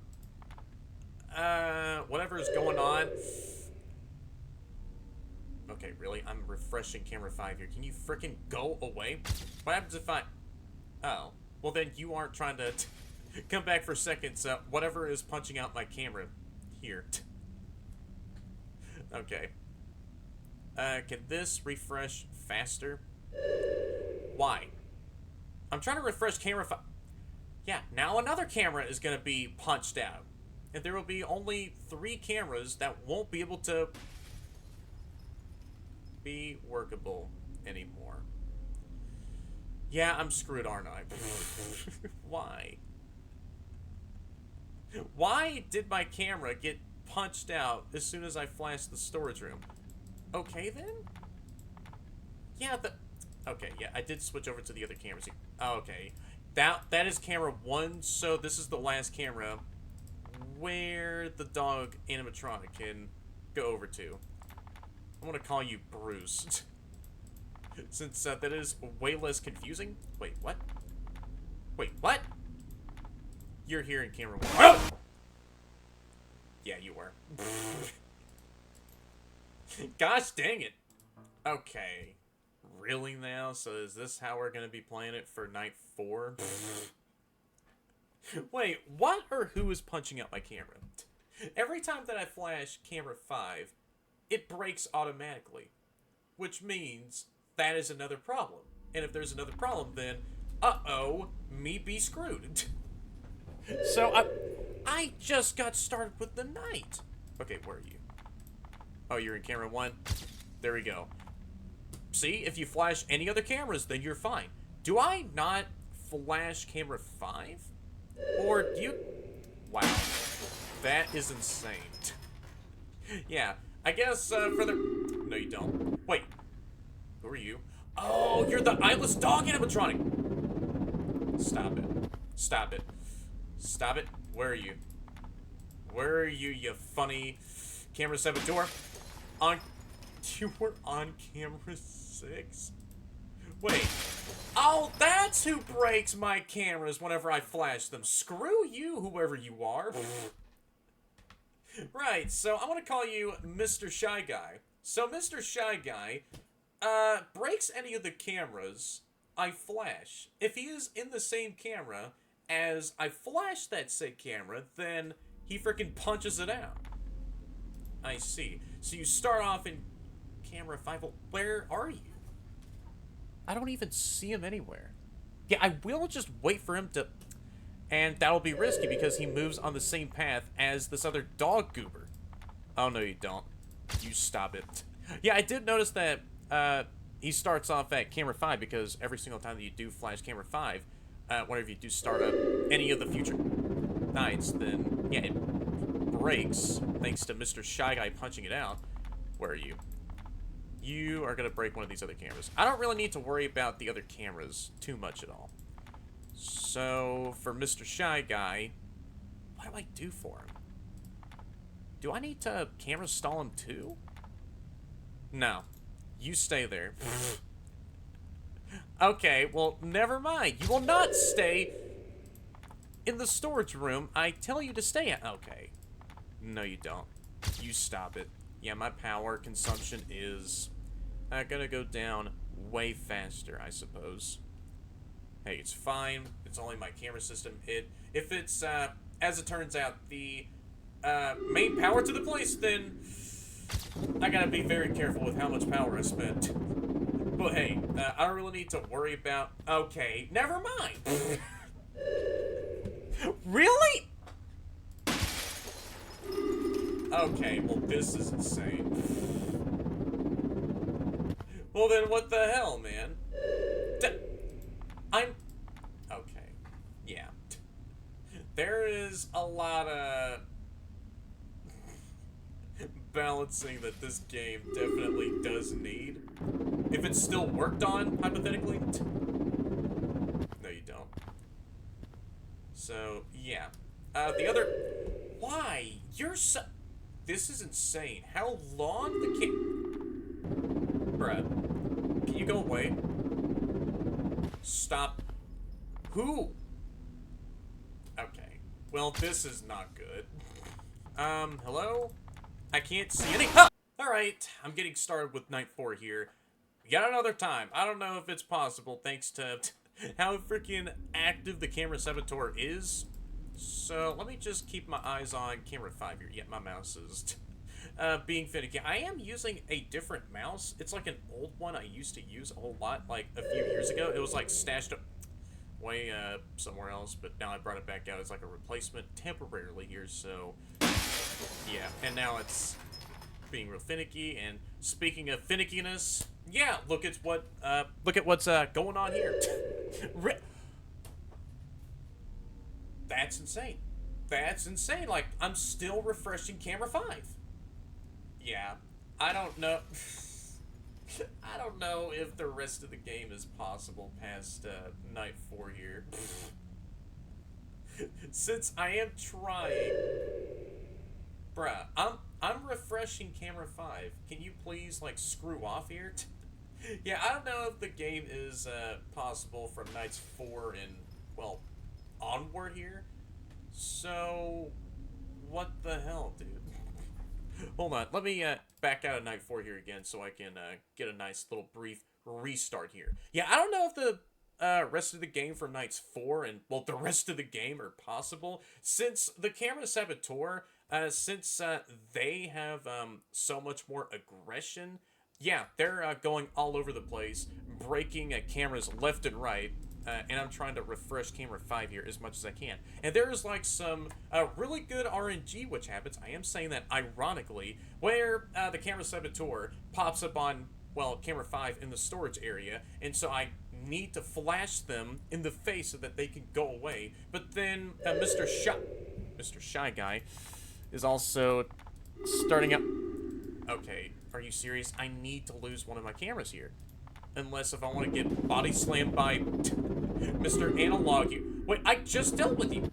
whatever is going on? Okay, really? I'm refreshing camera 5 here. Can you frickin' go away? What happens if I... Oh. Well, then you aren't trying to come back for seconds. Whatever is punching out my camera here. Okay. Can this refresh faster? Why? I'm trying to refresh camera 5... Yeah, now another camera is gonna be punched out. And there will be only 3 cameras that won't be able to be workable anymore. Yeah, I'm screwed, aren't I? Why? Why did my camera get punched out as soon as I flashed the storage room? Okay, then? Yeah, okay, yeah, I did switch over to the other cameras here. Okay. That is camera 1, so this is the last camera where the dog animatronic can go over to? I want to call you Bruce. Since that is way less confusing. Wait, what? Wait, what? You're here in camera 1. Oh! Yeah, you were. Gosh dang it. Okay. Really now? So is this how we're gonna be playing it for night 4? Wait, what or who is punching out my camera? Every time that I flash camera 5, it breaks automatically. Which means that is another problem. And if there's another problem, then, uh-oh, me be screwed. So, I just got started with the night. Okay, where are you? Oh, you're in camera 1? There we go. See, if you flash any other cameras, then you're fine. Do I not flash camera 5? Or do you... Wow. That is insane. Yeah, I guess, for the... No, you don't. Wait. Who are you? Oh, you're the eyeless dog animatronic! Stop it. Stop it. Stop it. Where are you? Where are you, you funny camera saboteur? You were on camera 6? Wait. Oh, that's who breaks my cameras whenever I flash them. Screw you, whoever you are. Right, so I want to call you Mr. Shy Guy. So Mr. Shy Guy breaks any of the cameras I flash. If he is in the same camera as I flash that said camera, then he freaking punches it out. I see. So you start off in camera 5. Well, where are you? I don't even see him anywhere. Yeah, I will just wait for him to... And that'll be risky because he moves on the same path as this other dog goober. Oh, no, you don't. You stop it. Yeah, I did notice that he starts off at camera 5 because every single time that you do flash camera 5, whenever you do start up any of the future nights, then, yeah, it breaks thanks to Mr. Shy Guy punching it out. Where are you? You are going to break one of these other cameras. I don't really need to worry about the other cameras too much at all. So, for Mr. Shy Guy, what do I do for him? Do I need to camera stall him too? No. You stay there. Okay, well, never mind. You will not stay in the storage room I tell you to stay at. Okay. No, you don't. You stop it. Yeah, my power consumption is gonna go down way faster, I suppose. Hey, it's fine. It's only my camera system. If it's, as it turns out, the main power to the place, then I gotta be very careful with how much power I spent. But hey, I don't really need to worry about... Okay, never mind. Really? Okay, well, this is insane. Well, then what the hell, man? I'm... Okay. Yeah. There is a lot of balancing that this game definitely does need. If it's still worked on, hypothetically. No, you don't. So, yeah. The other... Why? You're so... This is insane. How long the Bruh. Can you go away? Stop. Who? Okay. Well, this is not good. Hello? I can't see any- ah! Alright, I'm getting started with night 4 here. We got another time. I don't know if it's possible thanks to how freaking active the camera saboteur is. So, let me just keep my eyes on camera 5 here. Yeah, my mouse is being finicky. I am using a different mouse. It's like an old one I used to use a whole lot, like a few years ago. It was like stashed up way somewhere else, but now I brought it back out as like a replacement temporarily here, so yeah. And now it's being real finicky, and speaking of finickiness, yeah, look at what's going on here. That's insane. That's insane. Like, I'm still refreshing camera 5. Yeah, I don't know. I don't know if the rest of the game is possible past night 4 here. Since I am trying, bruh, I'm refreshing refreshing camera 5. Can you please, like, screw off here? Yeah, I don't know if the game is possible from nights 4 and, well, onward here. So, what the hell, dude? Hold on, let me back out of night 4 here again so I can get a nice little brief restart here. Yeah, I don't know if the rest of the game from nights 4 and, well, the rest of the game are possible, since the camera saboteur, since they have so much more aggression. Yeah, they're going all over the place, breaking cameras left and right, and I'm trying to refresh camera 5 here as much as I can. And there's like some really good RNG which happens, I am saying that ironically, where the camera saboteur pops up on, well, camera 5 in the storage area, and so I need to flash them in the face so that they can go away. But then Mr. Shy Guy is also starting up. Okay, are you serious? I need to lose one of my cameras here. Unless if I want to get body slammed by Mr. Analog here. Wait, I just dealt with you.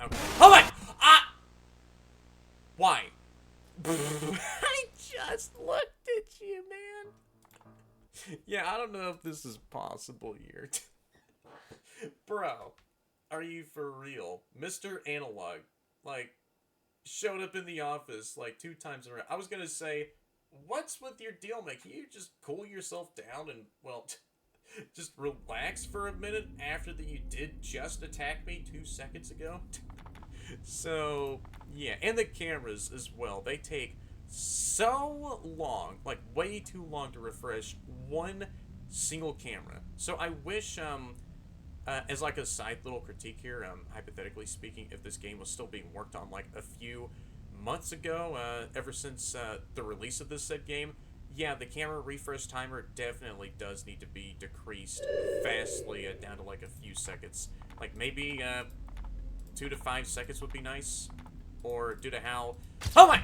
Okay. Oh my! Ah! Why? I just looked at you, man. Yeah, I don't know if this is possible here. Bro, are you for real? Mr. Analog, like, showed up in the office like 2 times in a row. I was gonna say, what's with your deal, man? Can you just cool yourself down and, well, just relax for a minute after that you did just attack me 2 seconds ago? So, yeah, and the cameras as well. They take so long, like way too long to refresh one single camera. So I wish, as like a side little critique here, hypothetically speaking, if this game was still being worked on like a few months ago, ever since the release of this said game, yeah, the camera refresh timer definitely does need to be decreased vastly down to like a few seconds. Like maybe 2 to 5 seconds would be nice. Or due to how... Oh my!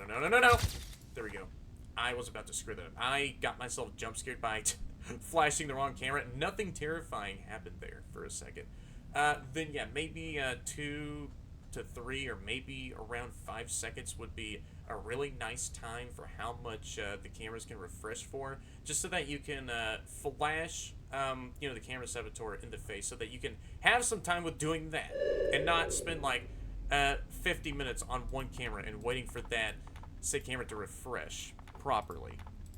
No. There we go. I was about to screw that up. I got myself jump scared by flashing the wrong camera. Nothing terrifying happened there for a second. Then yeah, maybe 2 to 3 or maybe around 5 seconds would be a really nice time for how much the cameras can refresh for, just so that you can flash you know, the camera saboteur in the face, so that you can have some time with doing that and not spend like 50 minutes on one camera and waiting for that said camera to refresh properly.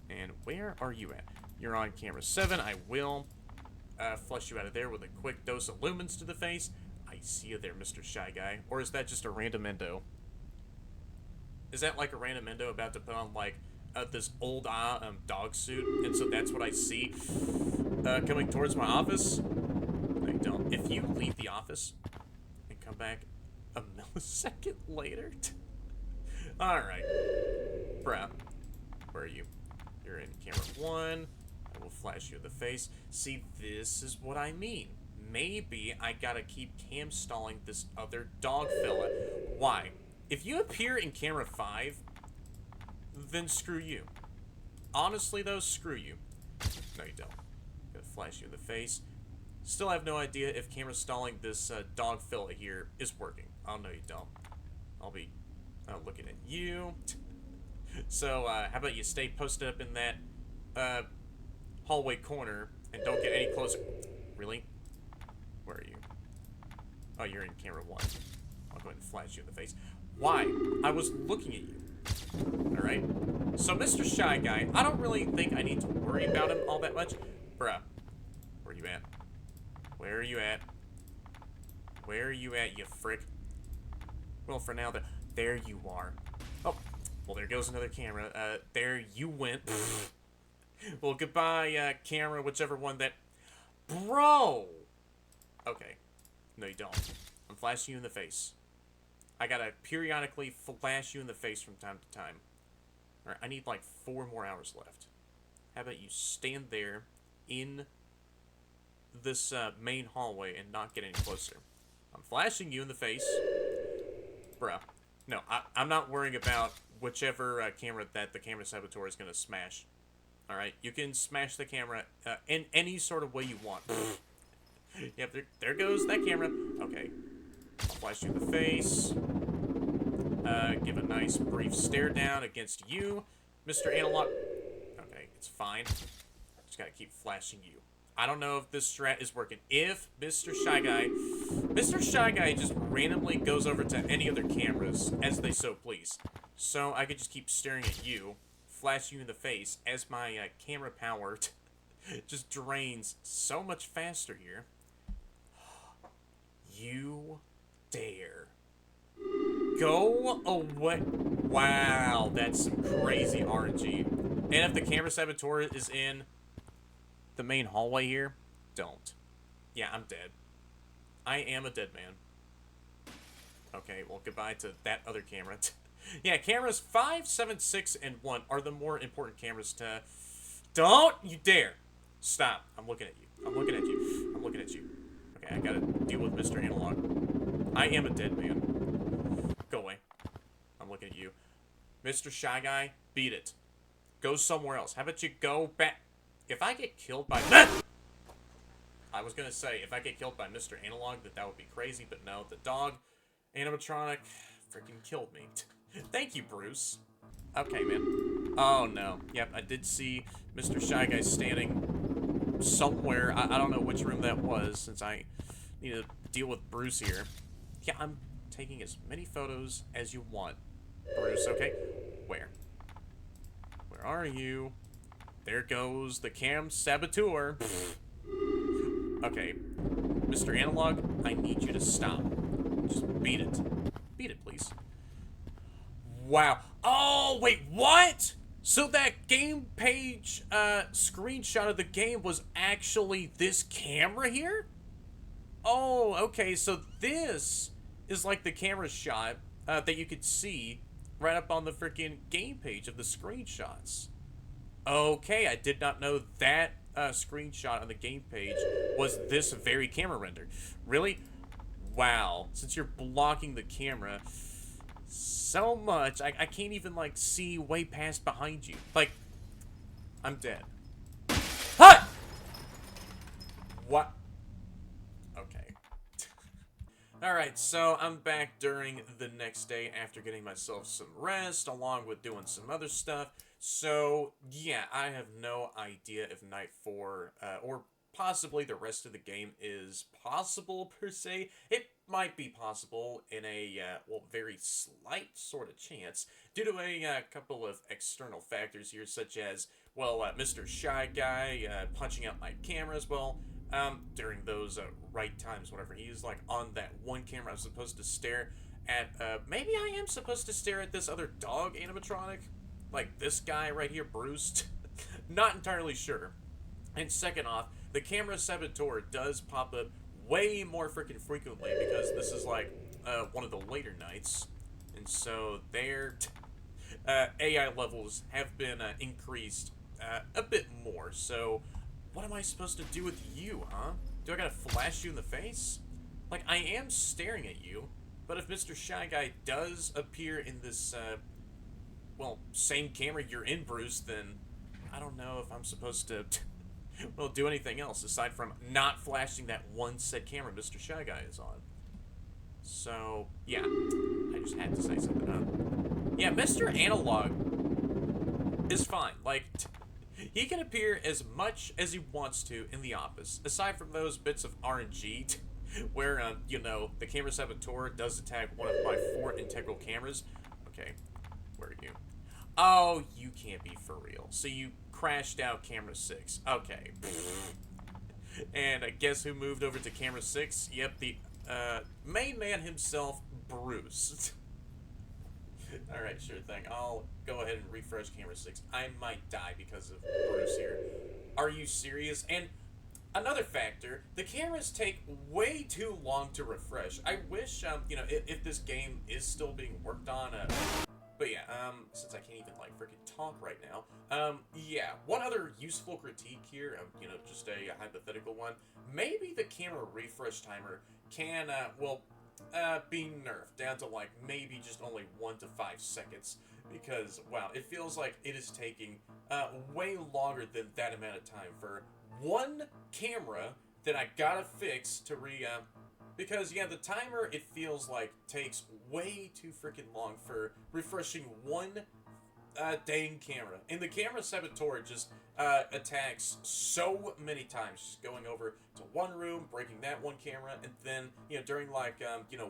And where are you at? You're on camera 7. I will flush you out of there with a quick dose of lumens to the face. I see you there, Mr. Shy Guy. Or is that just a random endo? Is that like a random endo about to put on like this old dog suit, and so that's what I see coming towards my office? No, you don't. If you leave the office and come back a millisecond later... Alright. Bruh. Where are you? You're in camera 1. I will flash you in the face. See, this is what I mean. Maybe I gotta keep cam stalling this other dog fella. Why? If you appear in camera 5, then screw you. Honestly though, screw you. No, you don't. I'm gonna flash you in the face. Still have no idea if camera stalling this dog fella here is working. Oh, no, you don't. I'll be looking at you. So, how about you stay posted up in that hallway corner and don't get any closer. Really? Where are you? Oh, you're in camera 1. I'll go ahead and flash you in the face. Why? I was looking at you. Alright? So, Mr. Shy Guy, I don't really think I need to worry about him all that much. Bruh. Where are you at? Where are you at? Where are you at, you frick? Well, for now, there you are. Oh, well, there goes another camera. There you went. Well, goodbye, camera, whichever one that... Bro! Okay. No, you don't. I'm flashing you in the face. I gotta periodically flash you in the face from time to time. Alright, I need like 4 more hours left. How about you stand there in this main hallway and not get any closer? I'm flashing you in the face. Bruh. No, I'm not worrying about whichever camera that the camera saboteur is gonna smash. Alright, you can smash the camera in any sort of way you want. Yep, there goes that camera. Okay. I'll flash you in the face. Give a nice brief stare down against you, Mr. Analog. Okay, it's fine. Just gotta keep flashing you. I don't know if this strat is working. If Mr. Shy Guy just randomly goes over to any other cameras as they so please. So I could just keep staring at you, flash you in the face as my camera power just drains so much faster here. You dare. Go away. Wow, that's some crazy RNG. And if the camera saboteur is in the main hallway here, don't. Yeah, I'm dead. I am a dead man. Okay, well, goodbye to that other camera. Yeah, cameras 5, 7, 6, and 1 are the more important cameras to... Don't you dare! Stop. I'm looking at you. I'm looking at you. I'm looking at you. Okay, I gotta deal with Mr. Analog. I am a dead man. Go away. I'm looking at you. Mr. Shy Guy, beat it. Go somewhere else. How about you go back... If I get killed by... I was gonna say, if I get killed by Mr. Analog, that would be crazy, but no, the dog animatronic freaking killed me. Thank you, Bruce. Okay, man. Oh, no. Yep, I did see Mr. Shy Guy standing somewhere. I don't know which room that was, since I need to deal with Bruce here. Yeah, I'm taking as many photos as you want, Bruce, okay? Where? Where are you? There goes the cam saboteur. Okay. Mr. Analog, I need you to stop. Just beat it. Beat it, please. Wow. Oh, wait, what? So that game page screenshot of the game was actually this camera here? Oh, okay, so this is like the camera shot that you could see right up on the freaking game page of the screenshots. Okay, I did not know that screenshot on the game page was this very camera render. Really? Wow. Since you're blocking the camera so much, I can't even, like, see way past behind you. Like, I'm dead. Huh! What? Okay. Alright, so I'm back during the next day after getting myself some rest, along with doing some other stuff. So, yeah, I have no idea if Night 4, or possibly the rest of the game is possible, per se. It might be possible in a, well, very slight sort of chance, due to a couple of external factors here, such as, well, Mr. Shy Guy punching out my cameras, well, during those right times, whenever he's, like, on that one camera I'm supposed to stare at, maybe I am supposed to stare at this other dog animatronic? Like this guy right here, Bruce? Not entirely sure. And second off, the camera saboteur does pop up way more freaking frequently because this is like one of the later nights. And so their AI levels have been increased a bit more. So what am I supposed to do with you, huh? Do I gotta flash you in the face? Like, I am staring at you, but if Mr. Shy Guy does appear in this well, same camera you're in, Bruce, then I don't know if I'm supposed to, well, do anything else aside from not flashing that one set camera Mr. Shy Guy is on. So, yeah, I just had to say something, huh? Yeah, Mr. Analog is fine. Like, he can appear as much as he wants to in the office, aside from those bits of RNG where, you know, the camera saboteur does attack one of my 4 integral cameras. Okay. Where are you? Oh, you can't be for real. So you crashed out camera 6. Okay. And guess who moved over to camera 6? Yep, the main man himself, Bruce. Alright, sure thing. I'll go ahead and refresh camera 6. I might die because of Bruce here. Are you serious? And another factor, the cameras take way too long to refresh. I wish, you know, if this game is still being worked on, but yeah, since I can't even, like, freaking talk right now, yeah, one other useful critique here, you know, just a hypothetical one, maybe the camera refresh timer can, well, be nerfed down to, like, maybe just only 1 to 5 seconds, because, wow, it feels like it is taking, way longer than that amount of time for one camera that I gotta fix to Because, yeah, the timer, it feels like, takes way too freaking long for refreshing one dang camera. And the camera saboteur just attacks so many times, just going over to one room, breaking that one camera, and then, during, like,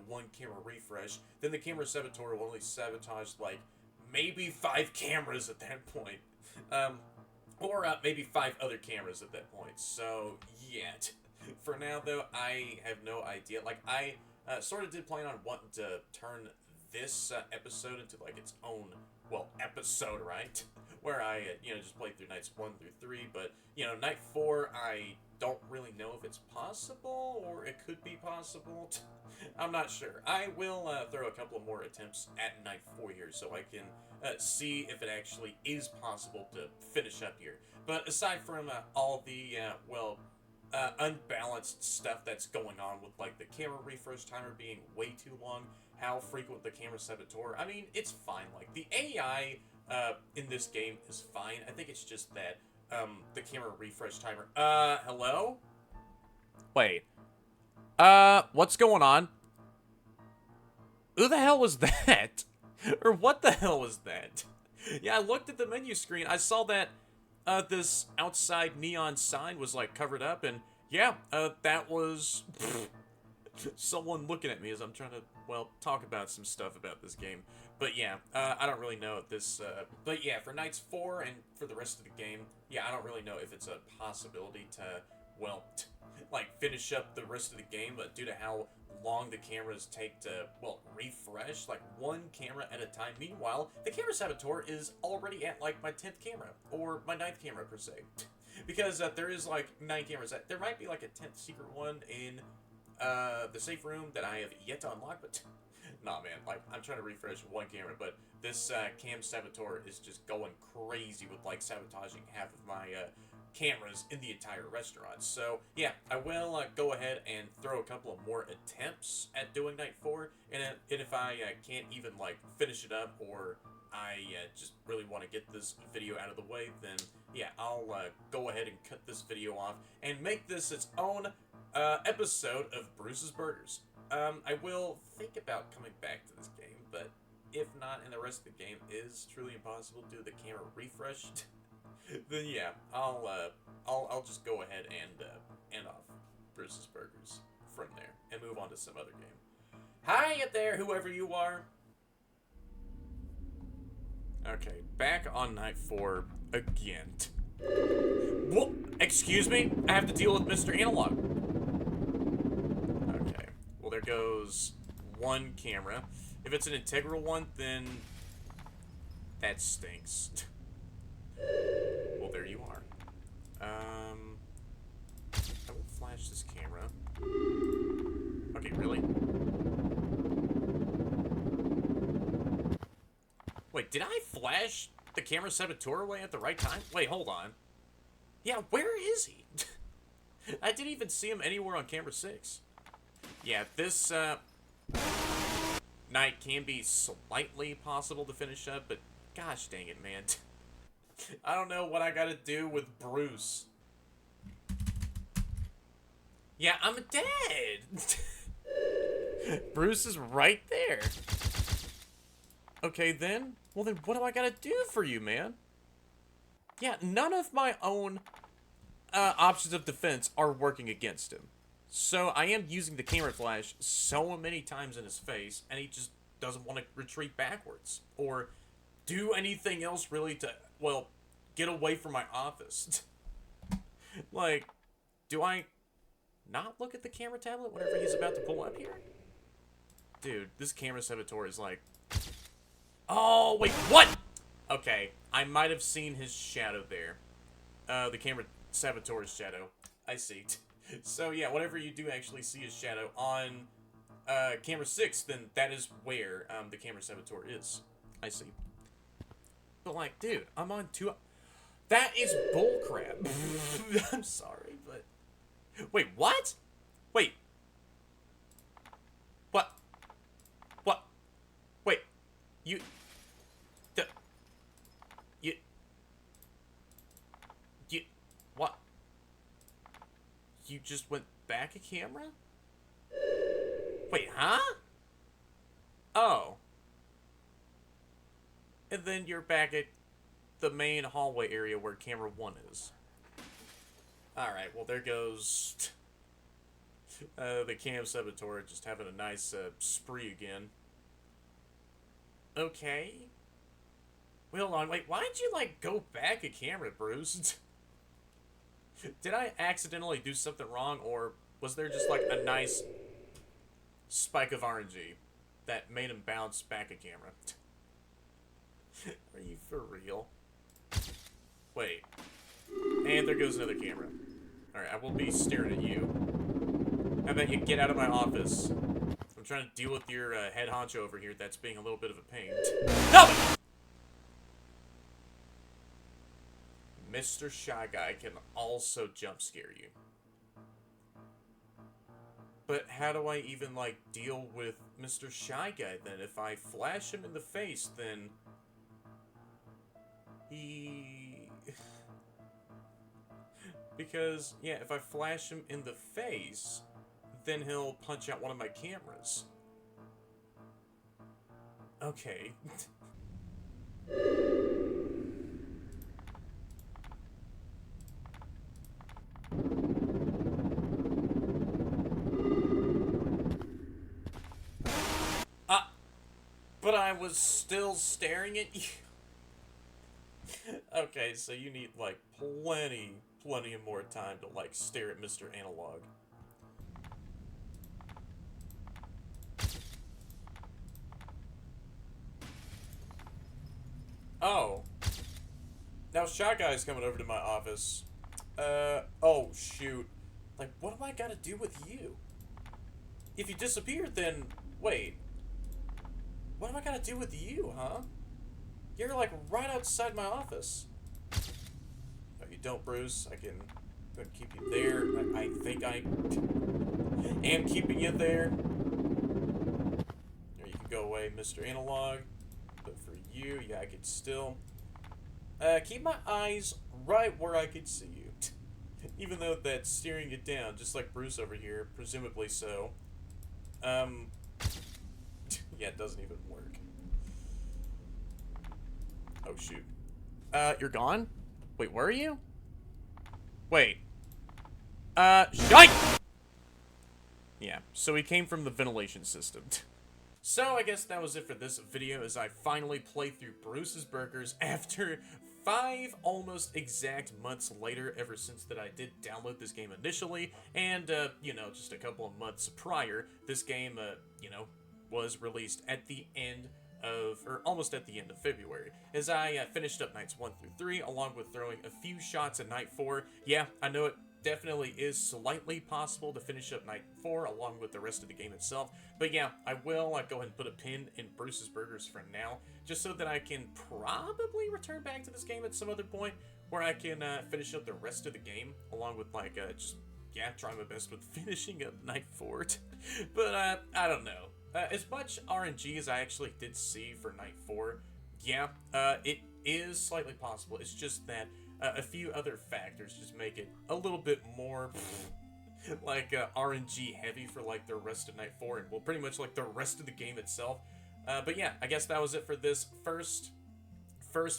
one camera refresh, then the camera saboteur will only sabotage, like, maybe 5 cameras at that point. Or maybe 5 other cameras at that point. So, yeah. For now, though, I have no idea. Like, I sort of did plan on wanting to turn this episode into, like, its own, well, episode, right? Where I, just played through nights 1 through 3. But, night 4, I don't really know if it's possible, or it could be possible. I'm not sure. I will throw a couple of more attempts at night 4 here, so I can see if it actually is possible to finish up here. But aside from all the, unbalanced stuff that's going on with, like, the camera refresh timer being way too long, how frequent the camera saboteur, I mean, it's fine. Like, the AI in this game is fine. I think it's just that the camera refresh timer... hello? Wait. What's going on? Who the hell was that? Or what the hell was that? Yeah, I looked at the menu screen. I saw that this outside neon sign was, like, covered up, and yeah, that was someone looking at me as I'm trying to, well, talk about some stuff about this game. But yeah, I don't really know if this, but yeah, for nights 4 and for the rest of the game, yeah, I don't really know if it's a possibility to, well, like, finish up the rest of the game, but due to how long the cameras take to, well, refresh, like, one camera at a time. Meanwhile, the camera saboteur is already at, like, my 10th camera, or my 9th camera, per se. Because there is, like, 9 cameras. There might be, like, a 10th secret one in the safe room that I have yet to unlock, but nah, man, like, I'm trying to refresh one camera, but this cam saboteur is just going crazy with, like, sabotaging half of my cameras in the entire restaurant. So yeah, I will go ahead and throw a couple of more attempts at doing night 4, and if I can't even, like, finish it up, or I just really want to get this video out of the way, then yeah, I'll go ahead and cut this video off and make this its own episode of Bruce's Burgers. I will think about coming back to this game, but if not, and the rest of the game is truly impossible due to the camera refresh, then yeah, I'll just go ahead and end off Bruce's Burgers from there and move on to some other game. Hi there, whoever you are. Okay, back on night 4 again. What? Excuse me? I have to deal with Mr. Analog. Okay, well, there goes one camera. If it's an integral one, then that stinks. Well, there you are. I will flash this camera. Okay, really? Wait, did I flash the camera saboteur away at the right time? Wait, hold on. Yeah, where is he? I didn't even see him anywhere on camera 6. Yeah, this night can be slightly possible to finish up, but gosh dang it, man. I don't know what I gotta do with Bruce. Yeah, I'm dead! Bruce is right there. Okay, then. Well, then what do I gotta do for you, man? Yeah, none of my own options of defense are working against him. So I am using the camera flash so many times in his face, and he just doesn't want to retreat backwards. Or do anything else really to, well, get away from my office. Like, do I not look at the camera tablet whenever he's about to pull up here? Dude, this camera saboteur is like... Oh, wait, what? Okay, I might have seen his shadow there. The camera saboteur's shadow. I see. So, yeah, whenever you do actually see his shadow on camera 6, then that is where the camera saboteur is. I see. But, like, dude, I'm on 2... That is bullcrap. I'm sorry, but... Wait, what? Wait. What? What? Wait. You... What? You just went back a camera? Wait, huh? Oh. And then you're back at the main hallway area where camera 1 is. Alright, well there goes the Cam Saboteur just having a nice spree again. Okay. Wait, hold on, wait, why'd you, like, go back a camera, Bruce? Did I accidentally do something wrong, or was there just, like, a nice spike of RNG that made him bounce back a camera? Are you for real? Wait. And there goes another camera. Alright, I will be staring at you. How about you get out of my office? I'm trying to deal with your head honcho over here that's being a little bit of a pain. No! Mr. Shy Guy can also jump scare you. But how do I even, like, deal with Mr. Shy Guy then? If I flash him in the face, then he... Because, yeah, if I flash him in the face, then he'll punch out one of my cameras. Okay. But I was still staring at you. Okay, so you need, like, plenty of more time to, like, stare at Mr. Analog. Oh. Now Shy Guy's coming over to my office. Oh, shoot. Like, what am I gonna do with you? If you disappear, then... Wait. What am I gonna do with you, huh? You're, like, right outside my office. No, you don't, Bruce. I can keep you there. I think I am keeping you there. Or you can go away, Mr. Analog. But for you, yeah, I could still... keep my eyes right where I could see you. Even though that's steering it down, just like Bruce over here, presumably so. Yeah, it doesn't even work. Oh, shoot. You're gone? Wait, where are you? Wait. Shite! Yeah, so he came from the ventilation system. So I guess that was it for this video as I finally played through Bruce's Burgers after 5 almost exact months later ever since that I did download this game initially, and, you know, just a couple of months prior, this game, you know, was released at the end of, or almost at the end of February, as I finished up nights 1 through 3, along with throwing a few shots at night 4. Yeah, I know it definitely is slightly possible to finish up night 4 along with the rest of the game itself, but yeah, I will go ahead and put a pin in Bruce's Burgers for now, just so that I can probably return back to this game at some other point where I can finish up the rest of the game, along with just, yeah, try my best with finishing up night 4. But I don't know. As much RNG as I actually did see for night 4, yeah, it is slightly possible. It's just that a few other factors just make it a little bit more RNG heavy for like the rest of night 4 and well, pretty much like the rest of the game itself. But yeah, I guess that was it for this first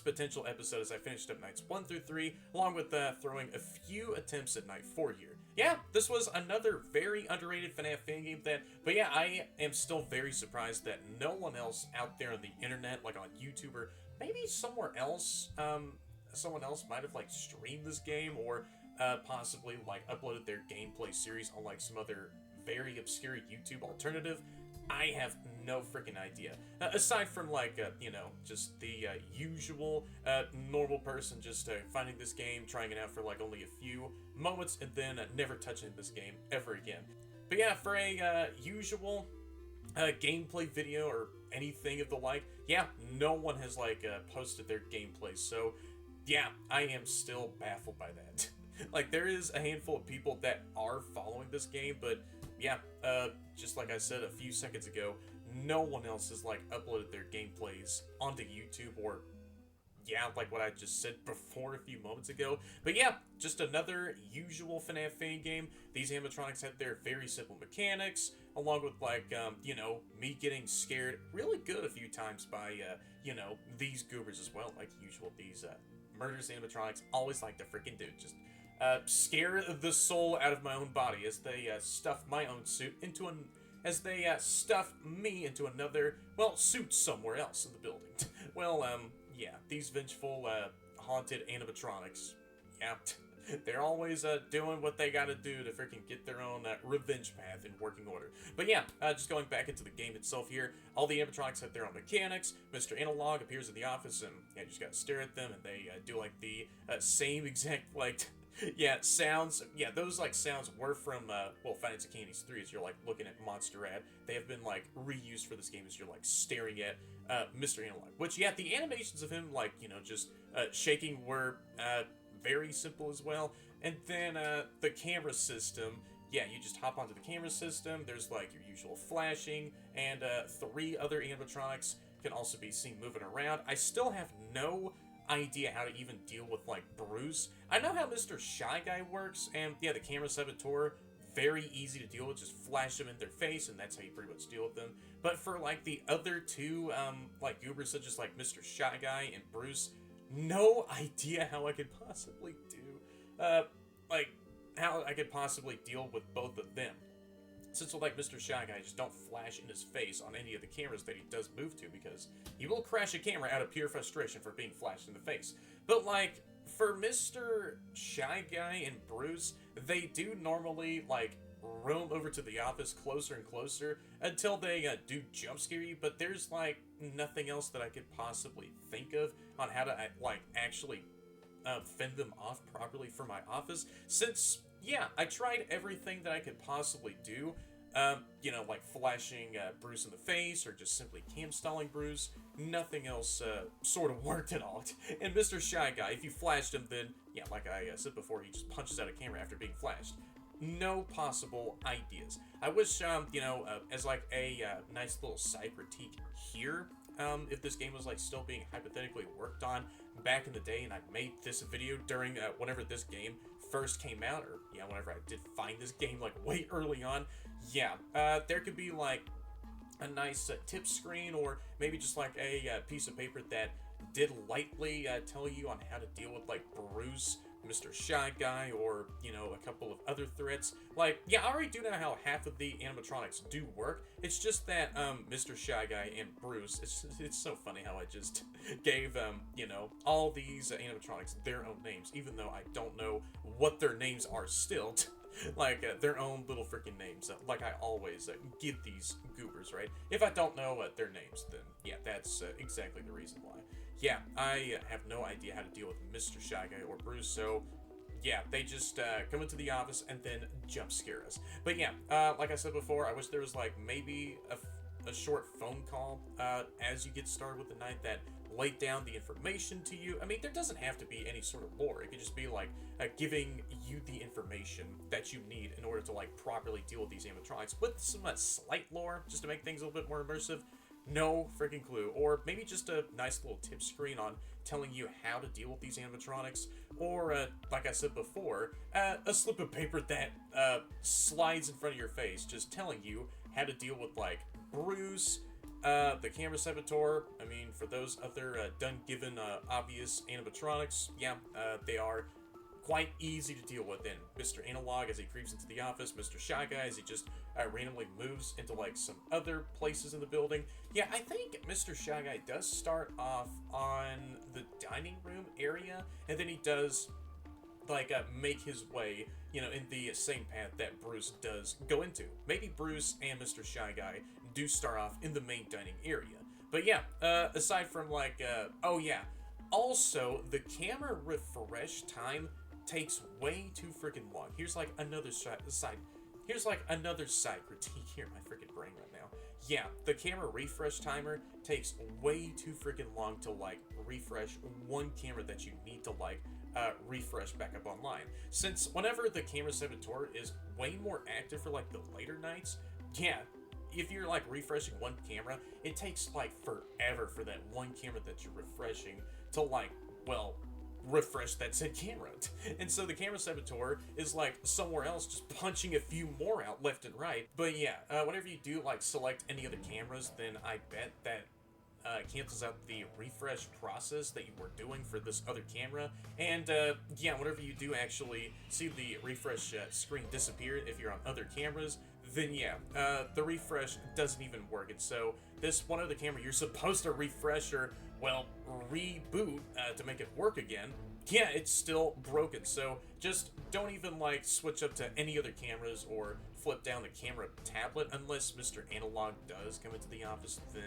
potential episode as I finished up nights 1 through 3, along with throwing a few attempts at night 4 here. Yeah, this was another very underrated FNAF Fangame but yeah, I am still very surprised that no one else out there on the internet, like on YouTube or maybe somewhere else, someone else might have like streamed this game or possibly like uploaded their gameplay series on like some other very obscure YouTube alternative. I have no freaking idea. Aside from like, you know, just the usual normal person just finding this game, trying it out for like only a few moments, and then never touching this game ever again. But yeah, for a usual gameplay video or anything of the like, yeah, no one has like posted their gameplay. So yeah, I am still baffled by that. Like, there is a handful of people that are following this game, but yeah, just like I said a few seconds ago, no one else has like uploaded their gameplays onto YouTube or yeah, like what I just said before a few moments ago. But yeah, just another usual FNAF Fangame. These animatronics have their very simple mechanics. along with like, me getting scared really good a few times by, these goobers as well, like usual. These murderous animatronics always like to freaking do just scare the soul out of my own body as they stuff my own suit into an as they stuff me into another, well, suit somewhere else in the building. Well, yeah, these vengeful, haunted animatronics, yeah, they're always doing what they gotta do to freaking get their own revenge path in working order. But yeah, just going back into the game itself here, all the animatronics have their own mechanics. Mr. Analog appears in the office, and yeah, you just gotta stare at them, and they do like the same exact like yeah, sounds. Yeah, those like sounds were from Final Fantasy 3 as you're like looking at Monster Ad. They have been like reused for this game as you're like staring at Mr. Analog. Which yeah, the animations of him like, just shaking were very simple as well. And then the camera system, yeah, you just hop onto the camera system. There's like your usual flashing, and 3 other animatronics can also be seen moving around. I still have no idea how to even deal with like Bruce. I know how Mr. Shy Guy works, and yeah, the camera saboteur, very easy to deal with. Just flash them in their face, and that's how you pretty much deal with them. But for like the other 2, like goobers such as like Mr. Shy Guy and Bruce, no idea how I could possibly how I could possibly deal with both of them. Since like Mr. Shy Guy, just don't flash in his face on any of the cameras that he does move to, because he will crash a camera out of pure frustration for being flashed in the face. But like for Mr. Shy Guy and Bruce, they do normally like roam over to the office closer and closer until they do jump scare you. But there's like nothing else that I could possibly think of on how to like actually fend them off properly for my office, since yeah, I tried everything that I could possibly do. Like flashing Bruce in the face, or just simply cam stalling Bruce. Nothing else sort of worked at all. And Mr. Shy Guy, if you flashed him, then, yeah, like I said before, he just punches out a camera after being flashed. No possible ideas. I wish, as like a nice little side critique here, if this game was like still being hypothetically worked on back in the day, and I made this video during whenever this game first came out, or yeah, whenever I did find this game like way early on, yeah, there could be like a nice tip screen, or maybe just like a piece of paper that did lightly tell you on how to deal with like Bruce, Mr. Shy Guy, or, a couple of other threats. Like, yeah, I already do know how half of the animatronics do work. It's just that, Mr. Shy Guy and Bruce, it's so funny how I just gave, all these animatronics their own names, even though I don't know what their names are still. Like, their own little freaking names, like I always give these goobers, right? If I don't know their names, then, yeah, that's exactly the reason why. Yeah, I have no idea how to deal with Mr. Shy Guy or Bruce, so yeah, they just come into the office and then jump scare us. But yeah, like I said before, I wish there was like maybe a short phone call as you get started with the night that laid down the information to you. I mean, there doesn't have to be any sort of lore. It could just be like giving you the information that you need in order to like properly deal with these animatronics with some slight lore, just to make things a little bit more immersive. No freaking clue. Or maybe just a nice little tip screen on telling you how to deal with these animatronics. Or, like I said before, a slip of paper that slides in front of your face, just telling you how to deal with, like, Bruce, the camera saboteur. I mean, for those other given obvious animatronics, yeah, they are quite easy to deal with. And Mr. Analog as he creeps into the office, Mr. Shy Guy as he just randomly moves into like some other places in the building. Yeah, I think Mr. Shy Guy does start off on the dining room area, and then he does like make his way, in the same path that Bruce does go into. Maybe Bruce and Mr. Shy Guy do start off in the main dining area. But yeah, aside from like, oh yeah, also the camera refresh time takes way too freaking long. Here's like another side critique here in my freaking brain right now. Yeah, the camera refresh timer takes way too freaking long to like refresh one camera that you need to like refresh back up online. Since whenever the camera saboteur is way more active for like the later nights, yeah, if you're like refreshing one camera, it takes like forever for that one camera that you're refreshing to like, well, refresh that said camera. And so the camera saboteur is like somewhere else just punching a few more out left and right. But yeah, whenever you do like select any other cameras, then I bet that cancels out the refresh process that you were doing for this other camera. And yeah, whenever you do actually see the refresh screen disappear if you're on other cameras, then yeah, the refresh doesn't even work. And so this one other camera you're supposed to refresh or, well, reboot to make it work again, yeah, it's still broken. So just don't even like switch up to any other cameras or flip down the camera tablet unless Mr. Analog does come into the office. Then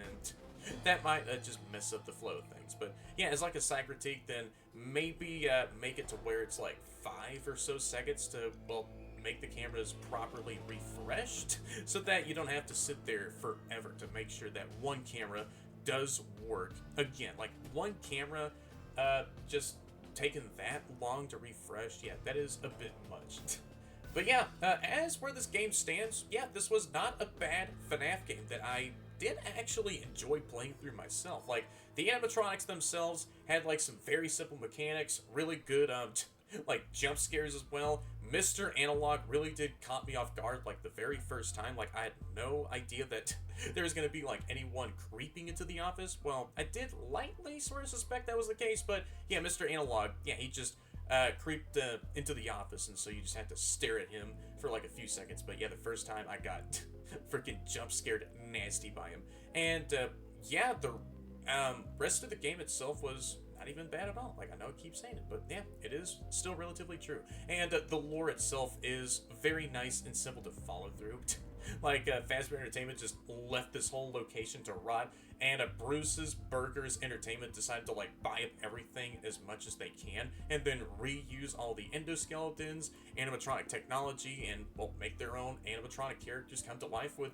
that might just mess up the flow of things. But yeah, as like a side critique, then maybe make it to where it's like 5 or so seconds to, well, make the cameras properly refreshed so that you don't have to sit there forever to make sure that one camera does work again. Like one camera just taking that long to refresh, yeah, that is a bit much. But yeah, as where this game stands, yeah, this was not a bad FNAF game that I did actually enjoy playing through myself. Like, the animatronics themselves had like some very simple mechanics, really good like jump scares as well. Mr. Analog really did caught me off guard like the very first time. Like, I had no idea that there was gonna be like anyone creeping into the office. Well, I did lightly sort of suspect that was the case, but yeah, Mr. Analog, yeah, he just creeped into the office, and so you just had to stare at him for like a few seconds. But yeah, the first time I got freaking jump scared nasty by him. And yeah, the rest of the game itself was not even bad at all. Like, I know I keep saying it, but yeah, it is still relatively true. And the lore itself is very nice and simple to follow through. Like, Fazbear Entertainment just left this whole location to rot, and Bruce's Burgers Entertainment decided to, like, buy up everything as much as they can, and then reuse all the endoskeletons, animatronic technology, and, well, make their own animatronic characters come to life with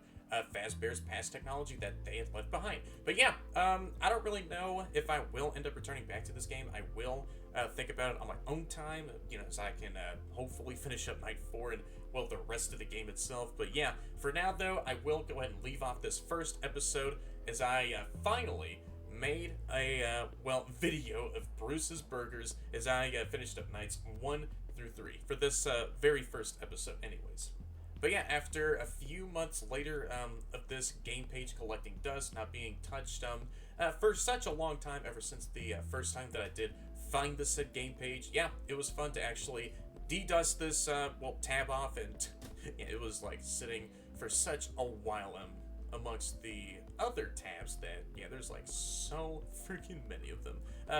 Fazbear's past technology that they had left behind. But yeah, I don't really know if I will end up returning back to this game. I will think about it on my own time, you know, so I can hopefully finish up Night 4 and, well, the rest of the game itself. But yeah, for now though, I will go ahead and leave off this first episode as I finally made a, well, video of Bruce's Burgers as I finished up nights 1 through 3 for this very first episode anyways. But yeah, after a few months later of this game page collecting dust, not being touched for such a long time, ever since the first time that I did find the said game page, yeah, it was fun to actually de-dust this, well, tab off, and yeah, it was like sitting for such a while amongst the other tabs that, yeah, there's like so freaking many of them.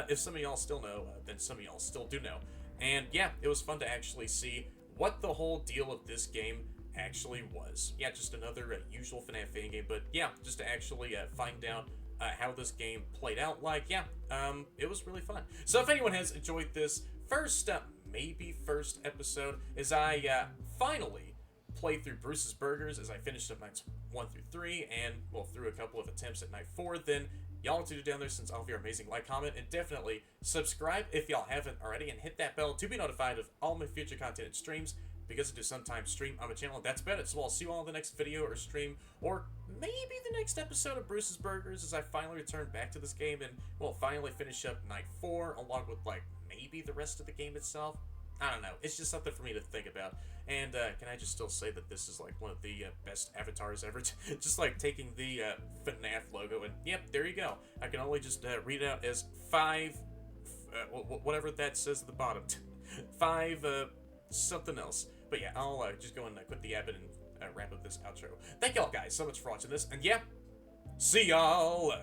If some of y'all still know, then some of y'all still do know. And yeah, it was fun to actually see what the whole deal of this game actually was. Yeah, just another usual FNAF Fangame, but yeah, just to actually find out how this game played out. Like, yeah, it was really fun. So if anyone has enjoyed this first, maybe first episode, as I finally played through Bruce's Burgers, as I finished up nights 1 through 3, and, well, through a couple of attempts at night 4, then y'all to do down there, since all of your amazing like, comment, and definitely subscribe if y'all haven't already, and hit that bell to be notified of all my future content and streams, because I do sometimes stream on my channel, and that's about it. So I'll see you all in the next video or stream, or maybe the next episode of Bruce's Burgers, as I finally return back to this game and, well, finally finish up night 4, along with, like, maybe the rest of the game itself. I don't know. It's just something for me to think about. And can I just still say that this is like one of the best avatars ever? Just like taking the FNAF logo, and yep, there you go. I can only just read it out as 5, whatever that says at the bottom. 5 something else. But yeah, I'll just go and quit the abbot and wrap up this outro. Thank y'all guys so much for watching this, and yeah, see y'all